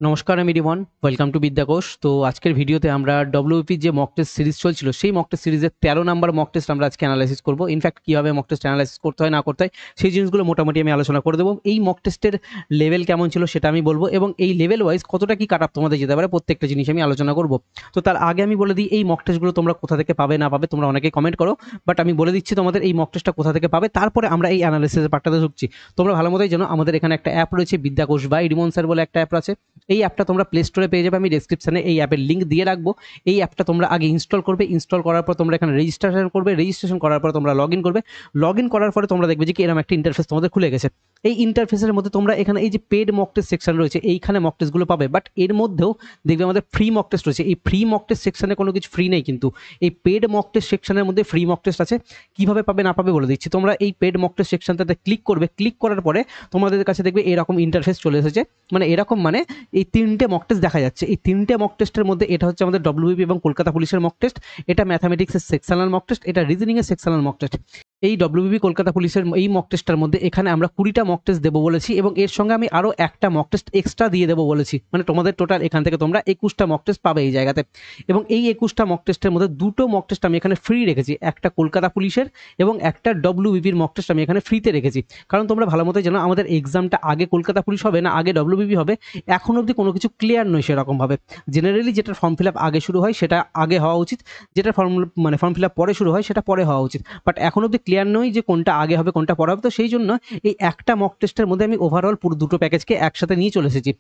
নমস্কার, আমি Rimon. Welcome to বিদ্যাকোষ। তো আজকের ভিডিওতে আমরা ডব্লিউপি যে মক টেস্ট সিরিজ চলছিল সেই মক টেস্ট সিরিজের 13 নাম্বার মক টেস্ট আমরা আজকে অ্যানালাইসিস করব। ইনফ্যাক্ট কীভাবে মক টেস্ট অ্যানালাইসিস করতে হয় না করতে হয় সেই জিনিসগুলো মোটামুটি আমি আলোচনা করে দেবো। এই মক টেস্টের লেভেল কেমন ছিল সেটা আমি বলবো এবং এই লেভেল ওয়াইজ কতটা কি কাট আপ তোমাদের যেতে পারে প্রত্যেকটা জিনিস আমি আলোচনা করব। তো তার আগে আমি বলে দিই এই মক টেস্টগুলো তোমরা কোথা থেকে পাবে না পাবে, তোমরা অনেকেই কমেন্ট করো, বাট আমি বলে দিচ্ছি তোমাদের এই মক টেস্টটা কোথা থেকে পাবে, তারপরে আমরা এই অ্যানালাইসিসের পার্টটাতে ঢুকছি। তোমরা ভালো মতোই জানো আমাদের এখানে একটা অ্যাপ রয়েছে বিদ্যাকোষ বাই রিমন স্যার বলে একটা অ্যাপ আছে। এই অ্যাপটা তোমরা প্লে স্টোরে পেয়ে যাবে, আমি ডেসক্রিপশনে এই অ্যাপের লিঙ্ক দিয়ে রাখবো। এই অ্যাপটা তোমরা আগে ইনস্টল করবে, ইনস্টল করার পর তোমরা এখানে রেজিস্ট্রেশন করবে, রেজিস্ট্রেশন করার পর তোমরা লগ ইন করবে। লগ ইন করার পরে তোমরা দেখবে যে কি এরকম একটা ইন্টারফেস তোমাদের খুলে গেছে। এই ইন্টারফেসের মধ্যে তোমরা এখানে এই যে পেড মক টেস্ট সেকশন রয়েছে এইখানে মক টেস্টগুলো পাবে, বাট এর মধ্যেও দেখবে আমাদের ফ্রি মক টেস্ট রয়েছে। এই ফ্রি মক টেস্ট সেকশনে কোনো কিছু ফ্রি নেই, কিন্তু এই পেড মক টেস্ট সেকশনের মধ্যে ফ্রি মক টেস্ট আছে। কিভাবে পাবে না পাবে বলে দিচ্ছি। তোমরা এই পেড মক টেস্ট সেকশনটাতে ক্লিক করবে, ক্লিক করার পরে তোমাদের কাছে দেখবে এরকম ইন্টারফেস চলে এসেছে। মানে এরকম মানে এই তিনটে মক টেস্ট দেখা যাচ্ছে। এই তিনটে মক টেস্টের মধ্যে এটা হচ্ছে আমাদের ডব্লিউবিপি এবং কলকাতা পুলিশের মক টেস্ট, এটা ম্যাথামেটিক্সের সেকশনাল মক টেস্ট, এটা রিজনিংয়ের সেকশনাল মক টেস্ট। এই ডব্লিউবিপি কলকাতা পুলিশের এই মক টেস্টটার মধ্যে এখানে আমরা 20টা মক টেস্ট দেবো বলেছি এবং এর সঙ্গে আমি আরও একটা মক টেস্ট এক্সট্রা দিয়ে দেবো বলেছি। মানে তোমাদের টোটাল এখান থেকে তোমরা 21টা মক টেস্ট পাবে এই জায়গাতে। এবং এই 21টা মক টেস্টের মধ্যে দুটো মক টেস্ট আমি এখানে ফ্রি রেখেছি, একটা কলকাতা পুলিশের এবং একটা ডব্লিউবিপির মক টেস্ট আমি এখানে ফ্রিতে রেখেছি। কারণ তোমরা ভালো মতোই জানো আমাদের এক্সামটা আগে কলকাতা পুলিশ হবে না আগে ডব্লিউবিপি হবে, এখন অবধি কোনো কিছু ক্লিয়ার নয় সেরকমভাবে। জেনারেলি যেটার ফর্ম ফিল আপ আগে শুরু হয় সেটা আগে হওয়া উচিত, যেটা ফর্ম ফিল আপ পরে শুরু হয় সেটা পরে হওয়া উচিত, বাট এখন অবধি ক্লিয়ার নয় যে কোনটা আগে হবে কোনটা পরে হবে। তো সেই জন্য এই একটা মক টেস্টের মধ্যে আমি ওভারঅল পুরো দুটো প্যাকেজকে একসাথে নিয়ে চলে এসেছি।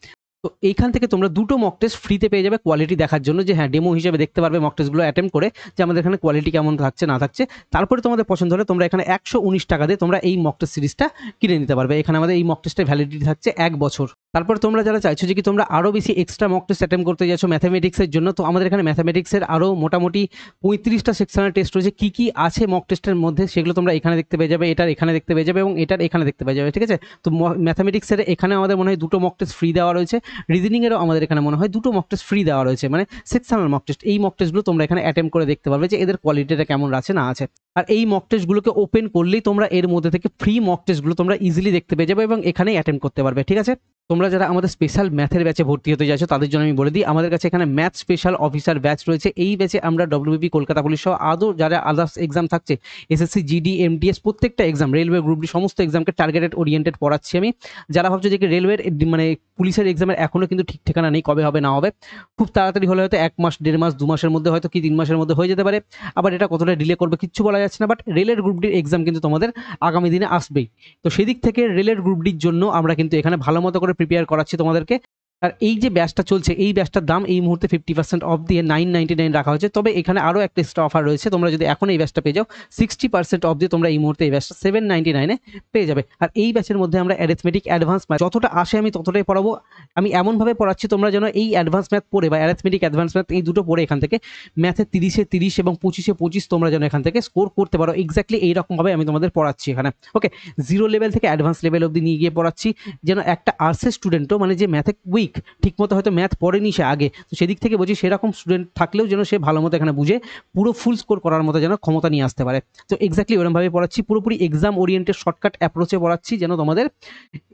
তো এইখান থেকে তোমরা দুটো মক টেস্ট ফ্রিতে পেয়ে যাবে কোয়ালিটি দেখার জন্য, যে হ্যাঁ ডেমো হিসেবে দেখতে পারবে মক টেস্টগুলো অ্যাটেম্প করে যে আমাদের এখানে কোয়ালিটি কেমন থাকছে না থাকছে। তারপরে তোমাদের পছন্দ হলে তোমরা এখানে 119 টাকা দিয়ে তোমরা এই মক টেস্ট সিরিজটা কিনে নিতে পারবে। এখানে আমাদের এই মক টেস্টের ভ্যালিডিটি থাকছে 1 বছর। তারপর তোমরা যারা চাইছো যে কি তোমরা আরও বেশি এক্সট্রা মক টেস্ট অ্যাটেম্প করতে যাচ্ছ ম্যাথামেটিক্সের জন্য, তো আমাদের এখানে ম্যাথামেটিক্সের আরও মোটামুটি 35টা সেকশনাল টেস্ট রয়েছে। কী কী আছে মক টেস্টের মধ্যে সেগুলো তোমরা এখানে দেখতে পেয়ে যাবে, এটার এখানে দেখতে পেয়ে যাবে এবং এটার এখানে দেখতে পেয়ে যাবে, ঠিক আছে? তো ম্যাথামেটিক্সের এখানে আমাদের মনে হয় দুটো মক টেস্ট ফ্রি দেওয়া রয়েছে, রিজনিংয়েরও আমাদের এখানে মনে হয় দুটো মক টেস্ট ফ্রি দেওয়া রয়েছে, মানে সেকশনাল মক টেস্ট। এই মক টেস্টগুলো তোমরা এখানে অ্যাটেম্প করে দেখতে পারবে যে এদের কোয়ালিটিটা কেমন আছে না আছে। আর এই মক টেস্টগুলোকে ওপেন করলেই তোমরা এর মধ্যে থেকে ফ্রি মক টেস্টগুলো তোমরা ইজিলি দেখতে পেয়ে যাবে এবং এখানেই অ্যাটেম্প করতে পারবে, ঠিক আছে? তোমরা যারা আমাদের স্পেশাল ম্যাথের ব্যাচে ভর্তি হতে যাচ্ছ তাদের জন্য আমি বলে দিই আমাদের কাছে এখানে ম্যাথ স্পেশাল অফিসার ব্যাচ রয়েছে। এই ব্যাচে আমরা ডব্লিউবিপি কলকাতা পুলিশ সহ আদৌ যারা আদার্স এক্সাম থাকছে এসএসসি জিডি এমটিএস প্রত্যেকটা এক্সাম রেলওয়ে গ্রুপ ডি সমস্ত এক্সামকে টার্গেটেড ওরিয়েন্টেড পড়াচ্ছি আমি। যারা ভাবছো যে রেলওয়ের মানে পুলিশের এক্সামের এখনও কিন্তু ঠিক ঠিকানা নেই কবে হবে না হবে, খুব তাড়াতাড়ি হলে হয়তো 1 মাস 1.5 মাস 2 মাসের মধ্যে হয়তো কি 3 মাসের মধ্যে হয়ে যেতে পারে, আবার এটা কতটা ডিলে করবে কিচ্ছু বলা যাচ্ছে না, বাট রেলের গ্রুপ ডির এক্সাম কিন্তু তোমাদের আগামী দিনে আসবেই। তো সেদিক থেকে রেলের গ্রুপ ডির জন্য আমরা কিন্তু এখানে ভালো মতো করে প্রিপেয়ার করাচ্ছি তোমাদেরকে। আর এই যে ব্যাচটা চলছে এই ব্যাচটার দাম এই মুহূর্তে 50% অফ দিয়ে 999 রাখা হয়েছে। তবে এখানে আরও একটা এক্সট্রা অফার রয়েছে, তোমরা যদি এখন এই ব্যাচটা পেয়ে যাও 60% অফ দিয়ে তোমরা এই মুহূর্তে এই ব্যাচটা 799 পেয়ে যাবে। আর এই ব্যাচের মধ্যে আমরা অ্যারিথমেটিক অ্যাডভান্স ম্যাথ যতটা আসে আমি ততটাই পড়াবো। আমি এমনভাবে পড়াচ্ছি তোমরা যেন এই অ্যাডভান্স ম্যাথ পড়ে বা অ্যারিথমেটিক অ্যাডভান্স ম্যাথ এই দুটো পড়ে এখান থেকে ম্যাথে 30-এ 30 এবং 25-এ 25 তোমরা যেন এখান থেকে স্কোর করতে পারো। এক্স্যাক্টলি এইরকমভাবে আমি তোমাদের পড়াচ্ছি এখানে। ওকে, জিরো লেভেল থেকে অ্যাডভান্স লেভেল অবধি নিয়ে গিয়ে পড়াচ্ছি, যেন একটা আর্টসের স্টুডেন্টও মানে যে ম্যাথে উইক ঠিকমতো হয়তো ম্যাথ পড়েনি সে আগে, তো সেদিক থেকে বলছি সেরকম স্টুডেন্ট থাকলেও যেন সে ভালো মতো এখানে বুঝে পুরো ফুল স্কোর করার মতো যেন ক্ষমতা নিয়ে আসতে পারে। তো এক্স্যাক্টলি ওরকমভাবে পড়াচ্ছি, পুরোপুরি এক্সাম ওরিয়েন্টেড শর্টকাট অ্যাপ্রোচে পড়াচ্ছি, যেন তোমাদের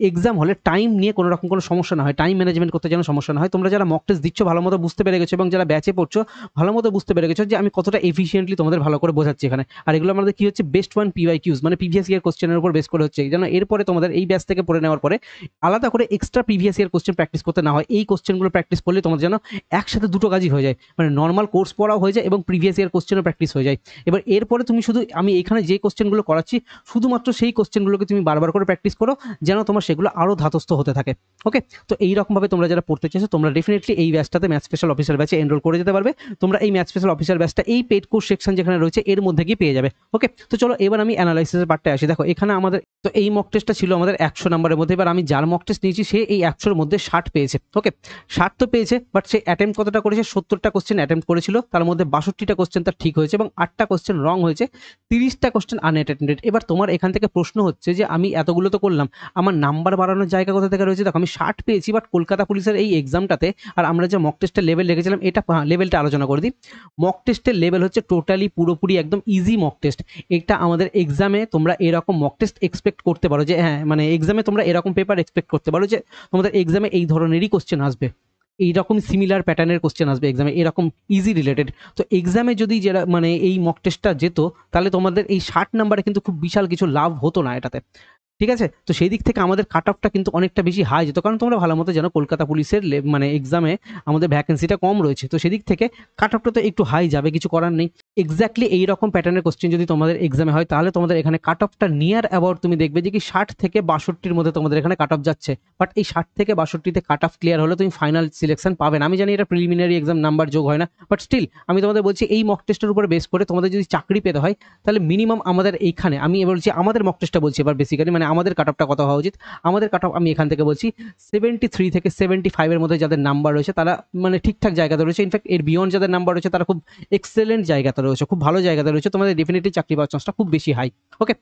এক্সাম হলে টাইম নিয়ে কোনো রকম কোনো সমস্যা না হয়, টাইম ম্যানেজমেন্ট করতে যেন সমস্যা না হয়। তোমরা যারা মক টেস্ট দিচ্ছ ভালো মতো বুঝতে পেরে গেছো এবং যারা ব্যাচে পড়ছো ভালো মতো বুঝতে পেরে গেছো যে আমি কতটা এফিসিয়েন্টলি তোমাদের ভালো করে বোঝাচ্ছি এখানে। আর এগুলো আমাদের কি হচ্ছে বেস্ট ওয়ান পিওয়াইকিউজ মানে প্রিভিয়াস ইয়ার কোশ্চেনের উপর বেস করে হচ্ছে, যেন এরপরে তোমাদের এই ব্যাচ থেকে পড়ে নেওয়ার পরে আলাদা করে extra previous year question practice করতে না হয়। এই কোশ্চেনগুলো প্র্যাকটিস করলে তোমাদের যেন একসাথে দুটো কাজই হয়ে যায়, মানে নর্মাল কোর্স পড়াও হয়ে যায় এবং প্রিভিয়াস ইয়ার কোশ্চেনও প্র্যাকটিস হয়ে যায়। এবার এরপরে তুমি শুধু আমি এখানে যে কোশ্চেনগুলো করাচ্ছি শুধুমাত্র সেই কোশ্চেনগুলোকে তুমি বারবার করে প্র্যাকটিস করো, যেন তোমার সেগুলো আরও ধাতস্থ হতে থাকে। ওকে, তো এইরকমভাবে তোমরা যারা পড়তে চাইছো তোমরা ডেফিনেটলি এই ব্যাচটাতে ম্যাথ স্পেশাল অফিসার ব্যাচে এনরোল করে যেতে পারবে। তোমরা এই ম্যাথ স্পেশাল অফিসার ব্যাচটা এই পেড কোর্স সেকশন যেখানে রয়েছে এর মধ্যে গিয়ে পেয়ে যাবে। ওকে, তো চলো এবার আমি অ্যানালাইসিসের পার্টে আসি। দেখো এখানে আমাদের তো এই মক টেস্টটা ছিল আমাদের 100 নম্বরের মধ্যে। এবার আমি যার মক টেস্ট নিয়েছি সে এই 100-এর মধ্যে 60 পেয়েছে। ওকে, 60 তো পেয়েছে, বাট সে অ্যাটেম্প কতটা করেছে 70টা কোশ্চেন অ্যাটেম্প করেছিল, তার মধ্যে 62টা কোশ্চেন তার ঠিক হয়েছে এবং 8টা কোশ্চেন রং হয়েছে, 30টা কোশ্চেন আনঅ্যাটেন্ডেড। এবার তোমার এখান থেকে প্রশ্ন হচ্ছে যে আমি এতগুলো তো করলাম, আমার নাম্বার বাড়ানোর জায়গা কোথা থেকে রয়েছে? দেখো আমি 60 পেয়েছি, বাট কলকাতা পুলিশের এই এক্সামটাতে আর আমরা যে মক টেস্টের লেভেল রেখেছিলাম এটা লেভেলটা আলোচনা করে দিই। মক টেস্টের লেভেল হচ্ছে টোটালি পুরোপুরি একদম ইজি মক টেস্ট। এটা আমাদের এক্সামে তোমরা এরকম মক টেস্ট এক্সপেক্ট করতে পারো যে হ্যাঁ মানে এক্সামে তোমরা এরকম পেপার এক্সপেক্ট করতে পারো যে তোমাদের এক্সামে এই ধরনেরই কোশ্চেন আসবে। এইরকম সিমিলার প্যাটার্নের কোশ্চেন আসবে এক্সামে, এরকম ইজি রিলেটেড। তো এক্সামে যদি যারা মানে এই মক টেস্টটা যেত, তাহলে তোমাদের এই 60 নাম্বারে কিন্তু খুব বিশাল কিছু লাভ হতো না এটাতে। ঠিক আছে? তো সেই দিক থেকে আমাদের কাট অফটা কিন্তু অনেকটা বেশি হাই যেত। কারণ তোমরা ভালো মতো জানো কলকাতা পুলিশের মানে এক্সামে আমাদের ভ্যাকেন্সিটা কম রয়েছে। তো সেদিক থেকে কাট অফটা তো একটু হাই যাবে, কিছু করার নেই। এক্স্যাক্টলি এইরকম প্যাটার্নের কোশ্চেন যদি তোমাদের এক্সামে হয়, তাহলে তোমাদের এখানে কাট অফটা নিয়ার অ্যাবাউট তুমি দেখবে যে কি 60 থেকে 62 মধ্যে তোমাদের এখানে কাট অফ যাচ্ছে। বাট এই 60 থেকে 62 তে কাট অফ ক্লিয়ার হলে তুমি ফাইনাল সিলেকশন পাবে না। আমি জানি এটা প্রিলিমিনারি এক্সাম নাম্বার যোগ হয় না, বাট স্টিল আমি তোমাদের বলছি এই মক টেস্টের উপরে বেস করে তোমাদের যদি চাকরি পেতে হয়, তাহলে মিনিমাম আমাদের এইখানে, আমি এবার বলছি আমাদের মক টেস্টটা বলছি এবার বেসিক্যালি, মানে আমাদের কাট অফটা কত হওয়া উচিত। আমাদের কাট অফ আমি এখান থেকে বলছি 73 থেকে 75 এর মধ্যে যাদের নাম্বার রয়েছে তারা মানে ঠিকঠাক জায়গাতে রয়েছে। ইনফ্যাক্ট এর বিয়ন্ড যাদের নাম্বার রয়েছে তারা খুব এক্সেলেন্ট জায়গাতে রয়েছে, খুব ভালো জায়গাতে রয়েছে, তোমাদের ডেফিনেটলি চাকরি পাওয়ার চান্সটা খুব বেশি হাই। ওকে,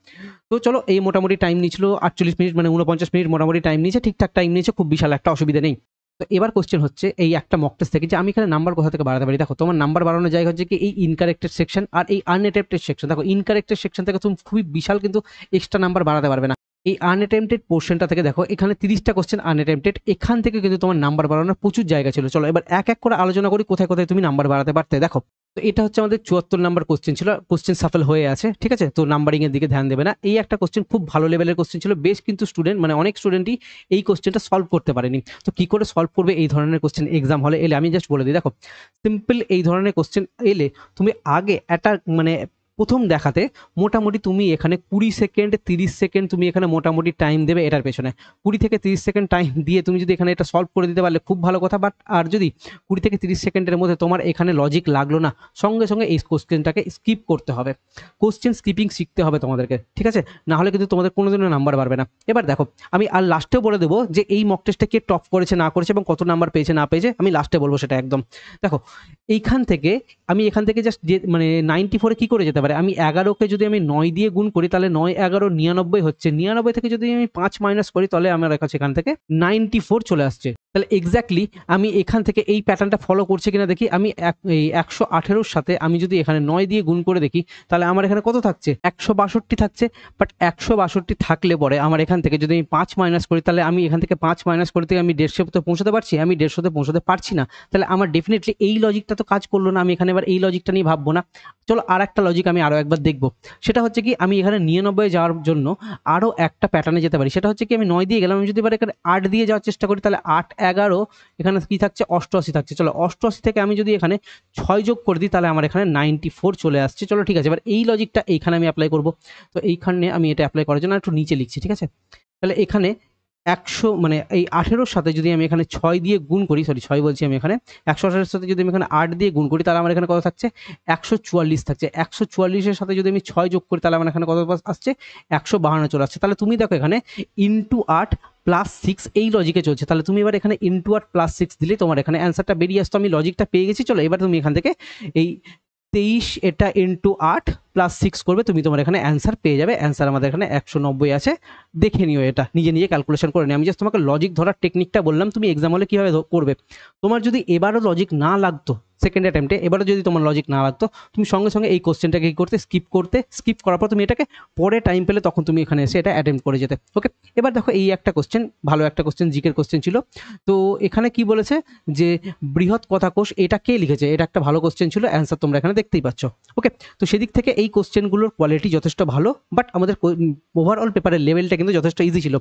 তো চলো, এই মোটামুটি টাইম নিয়েছিল 48 মিনিট, মানে 49 মিনিট মোটামুটি টাইম নিয়েছে, ঠিকঠাক টাইম নিয়েছে, খুব বিশাল একটা অসুবিধা নেই। তো এবার কোশ্চেন হচ্ছে এই একটা মক টেস্ট থেকে যে আমি এখানে নাম্বার কোথা থেকে বাড়াতে পারি। দেখো তোমার নাম্বার বাড়ানোর জায়গা হচ্ছে কি এই ইনকারেক্টেড সেকশন আর এই আনঅ্যাটেম্পটেড সেকশন। দেখো ইনকারেক্টেড সেকশন থেকে তুমি খুবই বিশাল কিন্তু এক্সট্রা নাম্বার বাড়াতে পারবে না। এই আনঅ্যাটেম্পটেড পোর্শনটা থেকে দেখো এখানে 30টা কোশ্চেন আনঅ্যাটেম্পটেড, এখান থেকে কিন্তু তোমার নাম্বার বাড়ানোর প্রচুর জায়গা ছিল। চলো এবার এক এক করে আলোচনা করি কোথায় কোথায় তুমি নাম্বার বাড়াতে পারতে। দেখো, তো এটা হচ্ছে আমাদের 74 নাম্বার কোশ্চেন ছিল, কোশ্চেন সাফল হয়ে আছে, ঠিক আছে, তো নাম্বারিং এর দিকে ধ্যান দেবে না। এই একটা কোশ্চেন খুব ভালো লেভেলের কোশ্চেন ছিল, বেশ কিন্তু স্টুডেন্ট মানে অনেক স্টুডেন্টই এই কোশ্চেনটা সলভ করতে পারেনি। তো কি করে সলভ করবে এই ধরনের কোশ্চেন এক্সাম হলে এলে, আমি জাস্ট বলে দিই। দেখো সিম্পল এই ধরনের কোশ্চেন এলে তুমি আগে একটা মানে প্রথম দেখাতে মোটামুটি তুমি এখানে 20 সেকেন্ড 30 সেকেন্ড তুমি এখানে মোটামুটি টাইম দেবে এটার পেছনে। 20 থেকে 30 সেকেন্ড টাইম দিয়ে তুমি যদি এখানে এটা সলভ করে দিতে পারলে খুব ভালো কথা। বাট আর যদি 20 থেকে 30 সেকেন্ডের মধ্যে তোমার এখানে লজিক লাগলো না, সঙ্গে সঙ্গে এই কোশ্চেনটাকে স্কিপ করতে হবে। কোশ্চেন স্কিপিং শিখতে হবে তোমাদেরকে, ঠিক আছে, না হলে কিন্তু তোমাদের কোনোদিনও নাম্বার বাড়বে না। এবার দেখো আমি আর লাস্টেও বলে দেবো যে এই মক টেস্টে কে টপ করেছে না করেছে এবং কত নাম্বার পেয়েছে না পেয়েছে, আমি লাস্টে বলবো সেটা একদম। দেখো এইখান থেকে আমি এখান থেকে জাস্ট যে মানে 94 কি করে যেতে পারে, আমি 11কে যদি আমি 9 দিয়ে গুণ করি তাহলে 9 11 99 হচ্ছে। 99 থেকে যদি আমি 5 মাইনাস করি তাহলে আমার কাছে এখান থেকে 94 চলে আসছে। তাহলে এক্স্যাক্টলি আমি এখান থেকে এই প্যাটার্নটা ফলো করছে কিনা দেখি। আমি এই 118 সাথে আমি যদি এখানে 9 দিয়ে গুণ করে দেখি তাহলে আমার এখানে কত থাকছে, 162 থাকছে। বাট 162 থাকলে পরে আমার এখান থেকে যদি আমি 5 মাইনাস করি তাহলে আমি এখান থেকে 5 মাইনাস করে থেকে আমি 150 পৌঁছাতে পারছি, আমি 150 পৌঁছাতে পারছি না। তাহলে আমার ডেফিনেটলি এই লজিকটা তো কাজ করলো না, আমি এখানে এবার এই লজিকটা নিয়ে ভাববো না। চলো আর একটা লজিক আমি আরও একবার দেখবো, সেটা হচ্ছে কি আমি এখানে 99 যাওয়ার জন্য আরও একটা প্যাটার্নে যেতে পারি। সেটা হচ্ছে কি আমি 9 দিয়ে গেলাম, আমি যদি এবার এখানে 8 দিয়ে যাওয়ার চেষ্টা করি তাহলে 8 11 এখানে কি থাকছে 88 থাকছে। চলো 88 থেকে আমি যদি এখানে 6 যোগ করে দিই তাহলে আমার এখানে 94 চলে আসছে। চলো ঠিক আছে, এবার এই লজিকটা এইখানে আমি অ্যাপ্লাই করবো। তো এইখানে আমি এটা অ্যাপ্লাই করার জন্য একটু নিচে লিখছি, ঠিক আছে। তাহলে এখানে 100 মানে এই 18 সাথে যদি আমি এখানে 6 দিয়ে গুণ করি, সরি 6 বলছি আমি এখানে, 118 সাথে যদি আমি এখানে 8 দিয়ে গুণ করি তাহলে আমার এখানে কত থাকছে 144 থাকছে। 144 এর সাথে যদি আমি 6 যোগ করি তাহলে আমার এখানে কত আসছে 152 চলে আসছে। তাহলে তুমি দেখো এখানে ইনটু 8 প্লাস 6 এই লজিকে চলছে। তাহলে তুমি এবার এখানে ইনটু 8 প্লাস 6 দিলে তোমার এখানে অ্যান্সারটা বেরিয়ে আসতো। আমি লজিকটা পেয়ে গেছি। চলো এবার তুমি এখান থেকে এই 23 এটা ইনটু 8 প্লাস 6 করবে, তুমি তোমার এখানে অ্যান্সার পেয়ে যাবে। অ্যান্সার আমাদের এখানে 190 আছে, দেখে নিও, এটা নিজে নিজে ক্যালকুলেশন করে নিও। আমি জাস্ট তোমাকে লজিক ধরার টেকনিকটা বললাম, তুমি এক্সাম হলে কীভাবে করবে। তোমার যদি এবারও লজিক না লাগতো সেকেন্ড অ্যাটেম্পটে, এবারও যদি তোমার লজিক না লাগতো, তুমি সঙ্গে সঙ্গে এই কোশ্চেনটাকে কী করতে, স্কিপ করার পর তুমি এটাকে পরে টাইম পেলে তখন তুমি এখানে এসে এটা অ্যাটেম্প্ট করে যেতে। ওকে, এবার দেখো এই একটা কোশ্চেন, ভালো একটা কোশ্চেন, জিকের কোশ্চেন ছিল। তো এখানে কি বলেছে যে বৃহৎ কথাকোষ, এটা কে লিখেছে, এটা একটা ভালো কোশ্চেন ছিল, অ্যান্সার তোমরা এখানে দেখতেই পাচ্ছ। ওকে, তো সেদিক থেকে এই কোশ্চেনগুলোর কোয়ালিটি যথেষ্ট ভালো, বাট আমাদের ওভারঅল পেপারের লেভেলটা কিন্তু যথেষ্ট ইজি ছিল।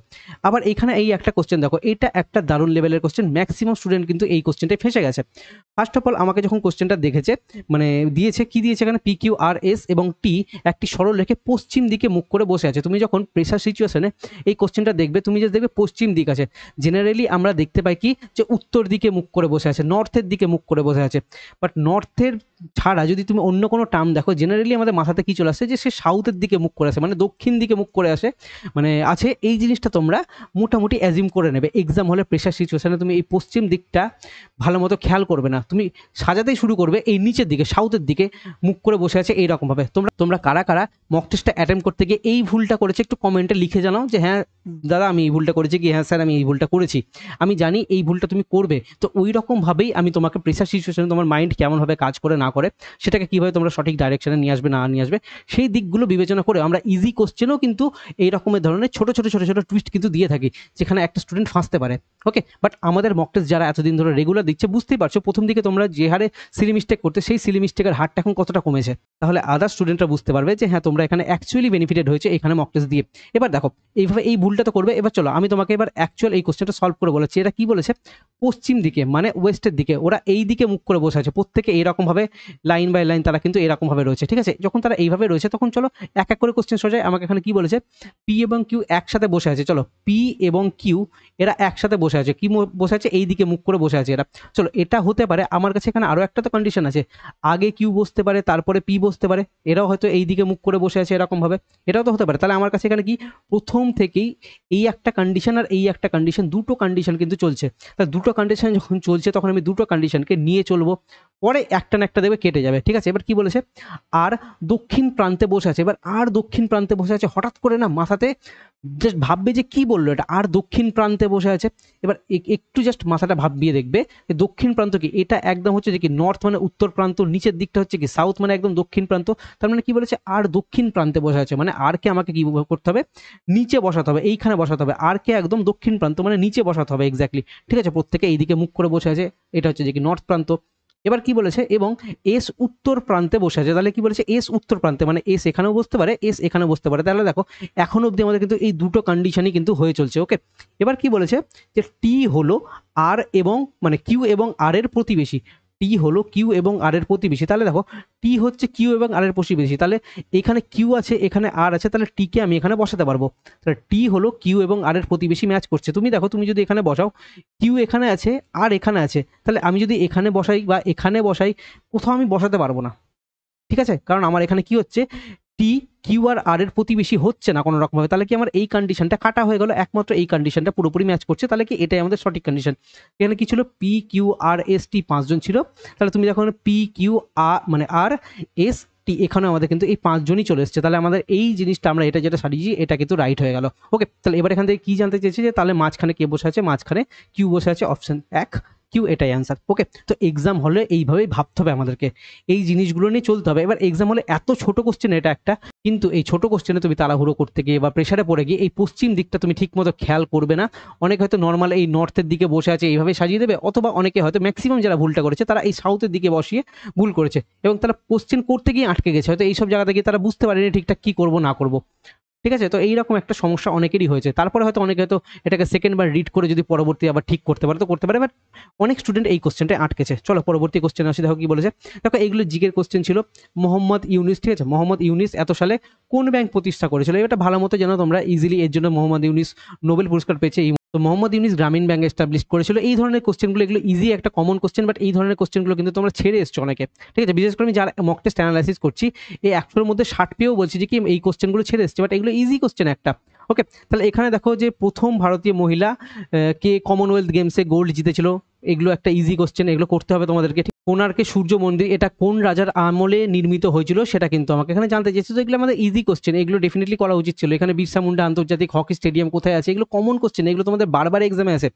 আবার এখানে এই একটা কোশ্চেন দেখো, এটা একটা দারুণ লেভেলের কোশ্চেন, ম্যাক্সিমাম স্টুডেন্ট কিন্তু এই কোশ্চেনটাই ফেসে গেছে। ফার্স্ট অফ অল আমাকে যখন কোশ্চেনটা দেখেছে মানে দিয়েছে, কি দিয়েছে এখানে, PQRS এবং T একটি সরল রেখে পশ্চিম দিকে মুখ করে বসে আছে। তুমি যখন প্রেসার সিচুয়েশনে এই কোশ্চেনটা দেখবে, তুমি যে দেখবে পশ্চিম দিক আছে, জেনারেলি আমরা দেখতে পাই কি যে উত্তর দিকে মুখ করে বসে আছে, নর্থের দিকে মুখ করে বসে আছে। বাট নর্থের ছাড়া যদি তুমি অন্য কোনো টার্ম দেখো, জেনারেলি আমাদের মাথাতে কি চলে আসে যে সে সাউথের দিকে মুখ করে আসে, মানে দক্ষিণ দিকে মুখ করে আসে, মানে আছে। এই জিনিসটা তোমরা মোটামুটি অ্যাজিউম করে নেবে। এক্সাম হলে প্রেসার সিচুয়েশনে তুমি এই পশ্চিম দিকটা ভালো মতো খেয়াল করবে না, তুমি সাজাতেই শুরু করবে এই নিচের দিকে, সাউথের দিকে মুখ করে বসে আছে এইরকমভাবে। তোমরা কারা কারা মক টেস্টটা অ্যাটেম্প করতে গিয়ে এই ভুলটা করেছে একটু কমেন্টে লিখে জানাও যে হ্যাঁ দাদা আমি এই ভুলটা করেছি, কি হ্যাঁ স্যার আমি এই ভুলটা করেছি, আমি জানি এই ভুলটা তুমি করবে, তো ওই রকমভাবেই আমি তোমাকে প্রেশার সিচুয়েশনে তোমার মাইন্ড কেমনভাবে কাজ করে না করে, সেটাকে কীভাবে তোমরা সঠিক ডাইরেকশনে নিয়ে আসবে না নিয়ে আসবে, সেই দিকগুলো বিবেচনা করে আমরা ইজি কোশ্চেনও কিন্তু এই রকমের ধরনের ছোটো ছোটো ছোটো ছোটো টুইস্ট কিন্তু দিয়ে থাকি, যেখানে একটা স্টুডেন্ট ফাঁসতে পারে। ওকে, বাট আমাদের মক টেস্ট যারা এতদিন ধরে রেগুলার দিচ্ছে, বুঝতেই পারছো প্রথম দিকে তোমরা যে হারে সিলি মিস্টেক করতে, সেই সিলি মিস্টেকের হারটা এখন কতটা কমেছে, তাহলে আদার স্টুডেন্টরা বুঝতে পারবে যে হ্যাঁ তোমরা এখানে অ্যাকচুয়ালি বেনিফিটেড হয়েছে এখানে মক টেস্ট দিয়ে। এবার দেখো এইভাবে এই ভুলটা তো করবে, এবার চলো আমি তোমাকে এবার অ্যাকচুয়াল এই কোশ্চেনটা সলভ করে বলেছি। এটা কি বলেছে, পশ্চিম দিকে মানে ওয়েস্টের দিকে ওরা এই দিকে মুখ করে বসে আছে, প্রত্যেকে এইরকমভাবে লাইন বাই লাইন তারা কিন্তু এরকমভাবে রয়েছে, ঠিক আছে। যখন তারা এইভাবে রয়েছে তখন চলো এক এক করে কোশ্চেন সোজায়। আমাকে এখানে কি বলেছে, পি এবং কিউ একসাথে বসে আছে, চলো পি এবং কিউ এরা একসাথে বসে আছে, কি বসে আছে, এই দিকে মুখ করে বসে আছে এরা। চলো এটা হতে পারে, আমার কাছে এখানে আরও একটা তো কন্ডিশন আছে, আগে কিউ বসতে পারে তারপরে পি বসতে পারে, এরাও হয়তো এই দিকে মুখ করে বসে আছে এরকমভাবে, এটাও তো হতে পারে। তাহলে আমার কাছে এখানে কি প্রথম থেকেই এই একটা কন্ডিশন আর এই একটা কন্ডিশন, দুটো কন্ডিশন কিন্তু চলছে। তাহলে দুটো কন্ডিশন যখন চলছে তখন আমি দুটো কন্ডিশনকে নিয়ে চলবো, পরে একটা না একটা দেবে কেটে যাবে, ঠিক আছে। এবার কি বলেছে, আর দক্ষিণ প্রান্তে বসে আছে। এবার আর দক্ষিণ প্রান্তে বসে আছে, হঠাৎ করে না মাথাতে জাস্ট ভাববে যে কি বললো এটা, আর দক্ষিণ প্রান্তে বসে আছে। এবার একটু জাস্ট মাথাটা ভাবিয়ে দেখবে যে দক্ষিণ প্রান্ত কি, এটা একদম হচ্ছে যে কি নর্থ মানে উত্তর প্রান্ত, নিচের দিকটা হচ্ছে কি সাউথ মানে একদম দক্ষিণ প্রান্ত। তার মানে কি বলেছে, আর দক্ষিণ প্রান্তে বসে আছে, মানে আর কে আমাকে কি করতে হবে, নিচে বসাতে হবে, এইখানে বসাতে হবে, আর কে একদম দক্ষিণ প্রান্ত মানে নিচে বসাতে হবে, এক্স্যাক্টলি, ঠিক আছে। প্রত্যেকে এইদিকে মুখ করে বসে আছে, এটা হচ্ছে যে কি নর্থ প্রান্ত। এবার কি বলেছে, এবং এস উত্তর প্রান্তে বসে আছে, তাহলে কি বলেছে, এস উত্তর প্রান্তে মানে এস এখানেও বসতে পারে, এস এখানেও বসতে পারে। তাহলে দেখো এখন অবধি আমাদের কিন্তু এই দুটো কন্ডিশনই কিন্তু হয়ে চলছে। ওকে, এবার কি বলেছে যে টি হলো আর এবং মানে কিউ এবং আর এর প্রতিবেশী, টি হলো কিউ এবং আর এর প্রতিবেশী। তাহলে দেখো টি হচ্ছে কিউ এবং আর এর প্রতিবেশী, তাহলে এখানে কিউ আছে এখানে আর আছে, তাহলে টিকে আমি এখানে বসাতে পারবো। তাহলে টি হলো কিউ এবং আর এর প্রতিবেশী ম্যাচ করছে। তুমি দেখো তুমি যদি এখানে বসাও, কিউ এখানে আছে আর এখানে আছে, তাহলে আমি যদি এখানে বসাই বা এখানে বসাই, কোথাও আমি বসাতে পারবো না, ঠিক আছে, কারণ আমার এখানে কি হচ্ছে, টি কিউ আর আর এর প্রতিবেশী হচ্ছে না কোনো রকমভাবে। তাহলে কি আমার এই কন্ডিশনটা কাটা হয়ে গেল, একমাত্র এই কন্ডিশনটা পুরোপুরি ম্যাচ করছে। তাহলে কি এটাই আমাদের সঠিক কন্ডিশন। এখানে কি ছিল, P Q R S T পাঁচজন ছিল, তাহলে তুমি দেখো পি কিউ আর মানে আর এস টি, এখানে আমাদের কিন্তু এই পাঁচজনই চলে এসছে। তাহলে আমাদের এই জিনিসটা আমরা এটা যেটা সারিয়েছি এটা কিন্তু রাইট হয়ে গেল। ওকে, তাহলে এবার এখান থেকে কি জানতে চেয়েছি, যে তাহলে মাঝখানে কে বসে আছে, মাঝখানে কিউ বসে আছে, অপশন এক কিউ, এটাই অ্যান্সার। ওকে, তো এক্সাম হলে এইভাবেই ভাবতে হবে আমাদেরকে, এই জিনিসগুলো নিয়ে চলতে হবে। এবার এক্সাম হলে এত ছোট কোশ্চেন এটা একটা, কিন্তু এই ছোট কোশ্চেনে তুমি তাড়াহুড়ো করতে গিয়ে বা প্রেশারে পড়ে গিয়ে এই পশ্চিম দিকটা তুমি ঠিক মতো খেয়াল করবে না। অনেকে হয়তো নর্মাল এই নর্থের দিকে বসে আছে এইভাবে সাজিয়ে দেবে, অথবা অনেকে হয়তো ম্যাক্সিমাম যারা ভুলটা করেছে তারা এই সাউথের দিকে বসিয়ে ভুল করেছে, এবং তারা কোশ্চেন করতে গিয়ে আটকে গেছে, হয়তো এইসব জায়গা থেকে তারা বুঝতে পারেনি ঠিকঠাক কী করবো না করবো, ঠিক আছে। তো এইরকম একটা সমস্যা অনেকেরই হয়েছে। তারপরে হয়তো অনেকে হয়তো এটাকে সেকেন্ড বার রিড করে যদি পরবর্তী আবার ঠিক করতে পারে তো করতে পারে, বাট অনেক স্টুডেন্ট এই কোশ্চেনটা আটকেছে। চলো পরবর্তী কোশ্চেন আসি, দেখো কি বলেছে। দেখো এইগুলো জিকের কোশ্চেন ছিল। মোহাম্মদ ইউনিস, ঠিক আছে, মোহাম্মদ ইউনিস এত সালে কোন ব্যাংক প্রতিষ্ঠা করেছিল, এটা ভালো মতো জানো তোমরা ইজিলি, এর জন্য মোহাম্মদ ইউনিস নোবেল পুরস্কার পেয়েছে। তো মোহাম্মদ ইউনিস গ্রামীণ ব্যাংক এস্টাবলিশ করেছিল। এই ধরনের কোশ্চেনগুলো এগুলো ইজি একটা কমন কোশ্চেন, বাট এই ধরনের কোশ্চেনগুলো কিন্তু তোমরা ছেড়ে এসছো অনেকে, ঠিক আছে। বিশেষ করে আমি যারা মক টেস্ট অ্যানালাইসিস করছি এই 100-এর মধ্যে 60 পেয়েও বলছি যে কি এই কোশ্চেনগুলো ছেড়ে এসছে, বাট এগুলো ইজি কোশ্চেন একটা। ওকে, তাহলে এখানে দেখো যে প্রথম ভারতীয় মহিলা কে কমনওয়েলথ গেমসে গোল্ড জিতেছিল, এগুলো একটা ইজি কোশ্চেন, এগুলো করতে হবে তোমাদেরকে। কোণার্কে সূর্য মন্দির এটা কোন রাজার আমলে নির্মিত হয়েছিল সেটা কিন্তু আমাকে এখানে জানতে চেয়েছে। তো এগুলো আমাদের ইজি কোশ্চেন, এগুলো ডেফিনেটলি করা উচিত ছিল। এখানে বিরসা মুন্ডা আন্তর্জাতিক হকি স্টেডিয়াম কোথায় আছে, এগুলো কমন কোশ্চেন, এগুলো তোমাদের বারবার এক্সামে আসে।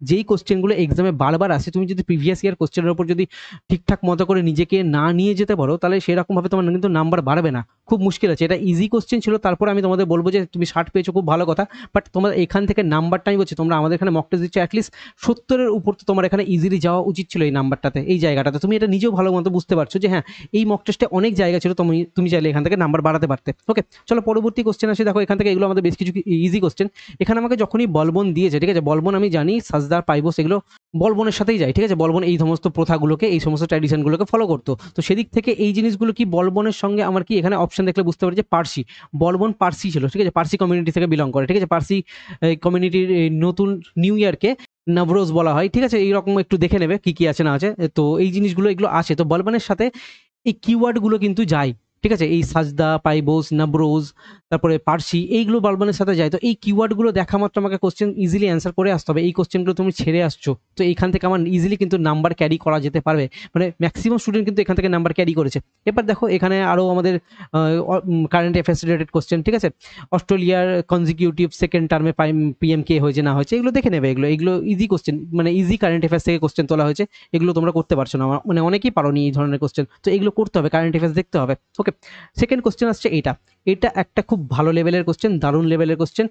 যেই কোশ্চেনগুলো এক্সামে বারবার আসে, তুমি যদি প্রিভিয়াস ইয়ার কোশ্চেনের উপর যদি ঠিকঠাক মতো করে নিজেকে না নিয়ে যেতে পারো, তাহলে সেরকমভাবে তোমার কিন্তু নাম্বার বাড়বে না, খুব মুশকিল আছে। এটা ইজি কোশ্চেন ছিল, তারপর আমি তোমাদের বলবো যে তুমি 60 পেয়েছো, খুব ভালো কথা, বাট তোমার এখান থেকে নাম্বারটা আমি বলছি, তোমরা আমাদের এখানে মক টেস্ট দিচ্ছ, অ্যাটলিস্ট 70-এর উপর তো তোমার এখানে ইজিলি যাওয়া উচিত ছিল এই নাম্বারটাতে, এই জায়গাটাতে। তুমি এটা নিজেও ভালো মতো বুঝতে পারছো যে হ্যাঁ এই মক টেস্টে অনেক জায়গা ছিল, তুমি চাইলে এখান থেকে নাম্বার বাড়াতে পারতে। ওকে, চলো পরবর্তী কোশ্চেন আসে। দেখো এখান থেকে এগুলো আমাদের বেশ কিছু ইজি কোশ্চেন। এখানে আমাকে যখনই বলবন দিয়েছে, ঠিক আছে, বলবন আমি জানি সাজদার পাইবস এগুলো বলবনের সাথেই যায়, ঠিক আছে। বলবন এই সমস্ত প্রথাগুলোকে, এই সমস্ত ট্র্যাডিশনগুলোকে ফলো করতো। তো সেদিক থেকে এই জিনিসগুলো কি বলবনের সঙ্গে আমার কি এখানে অপশন দেখলে বুঝতে পারি যে পার্সি, বলবন পার্সি ছিল, ঠিক আছে, পার্সি কমিউনিটি থেকে বিলং করে, ঠিক আছে। পার্সি কমিউনিটির নতুন নিউ ইয়ারকে নবরোজ বলা হয়, ঠিক আছে। এইরকম একটু দেখে নেবে কি কি আছে না আছে। তো এই জিনিসগুলো এগুলো আছে, তো বলবনের সাথে এই কিওয়ার্ডগুলো কিন্তু যায়, ঠিক আছে? এই সাজদা, পাইবোস, নাবরোজ, তারপরে পার্সি এইগুলো বালবানের সাথে যায়। তো এই কিওয়ার্ডগুলো দেখা মাত্র আমাকে কোয়েশ্চেন ইজিলি অ্যান্সার করে আসতে হবে। এই কোয়েশ্চেনগুলো তুমি ছেড়ে আসছো। তো এইখান থেকে আমার ইজিলি কিন্তু নাম্বার ক্যারি করা যেতে পারবে। মানে ম্যাক্সিমাম স্টুডেন্ট কিন্তু এখান থেকে নাম্বার ক্যারি করেছে। এবার দেখো এখানে আরো আমাদের কারেন্ট অ্যাফেয়ার্স রিলেটেড কোয়েশ্চেন, ঠিক আছে? অস্ট্রেলিয়ার কনজিকিউটিভ সেকেন্ড টার্মে পিএম কে হয়েছে না হয়েছে এগুলো দেখে নেবে। এগুলো ইজি কোয়েশ্চেন, মানে ইজি কারেন্ট অ্যাফেয়ার্স থেকে কোয়েশ্চেন তোলা হয়েছে। এগুলো তোমরা করতে পারছো না, মানে অনেকেই পারোনি এই ধরনের কোয়েশ্চেন। তো এগুলো করতে হবে, কারেন্ট অ্যাফেয়ার্স দেখতে হবে। ওকে, সেকেন্ড কোয়েশ্চেন আসছে এইটা। এটা একটা খুব ভালো লেভেলের কোয়েশ্চেন, দারুণ লেভেলের কোয়েশ্চেন।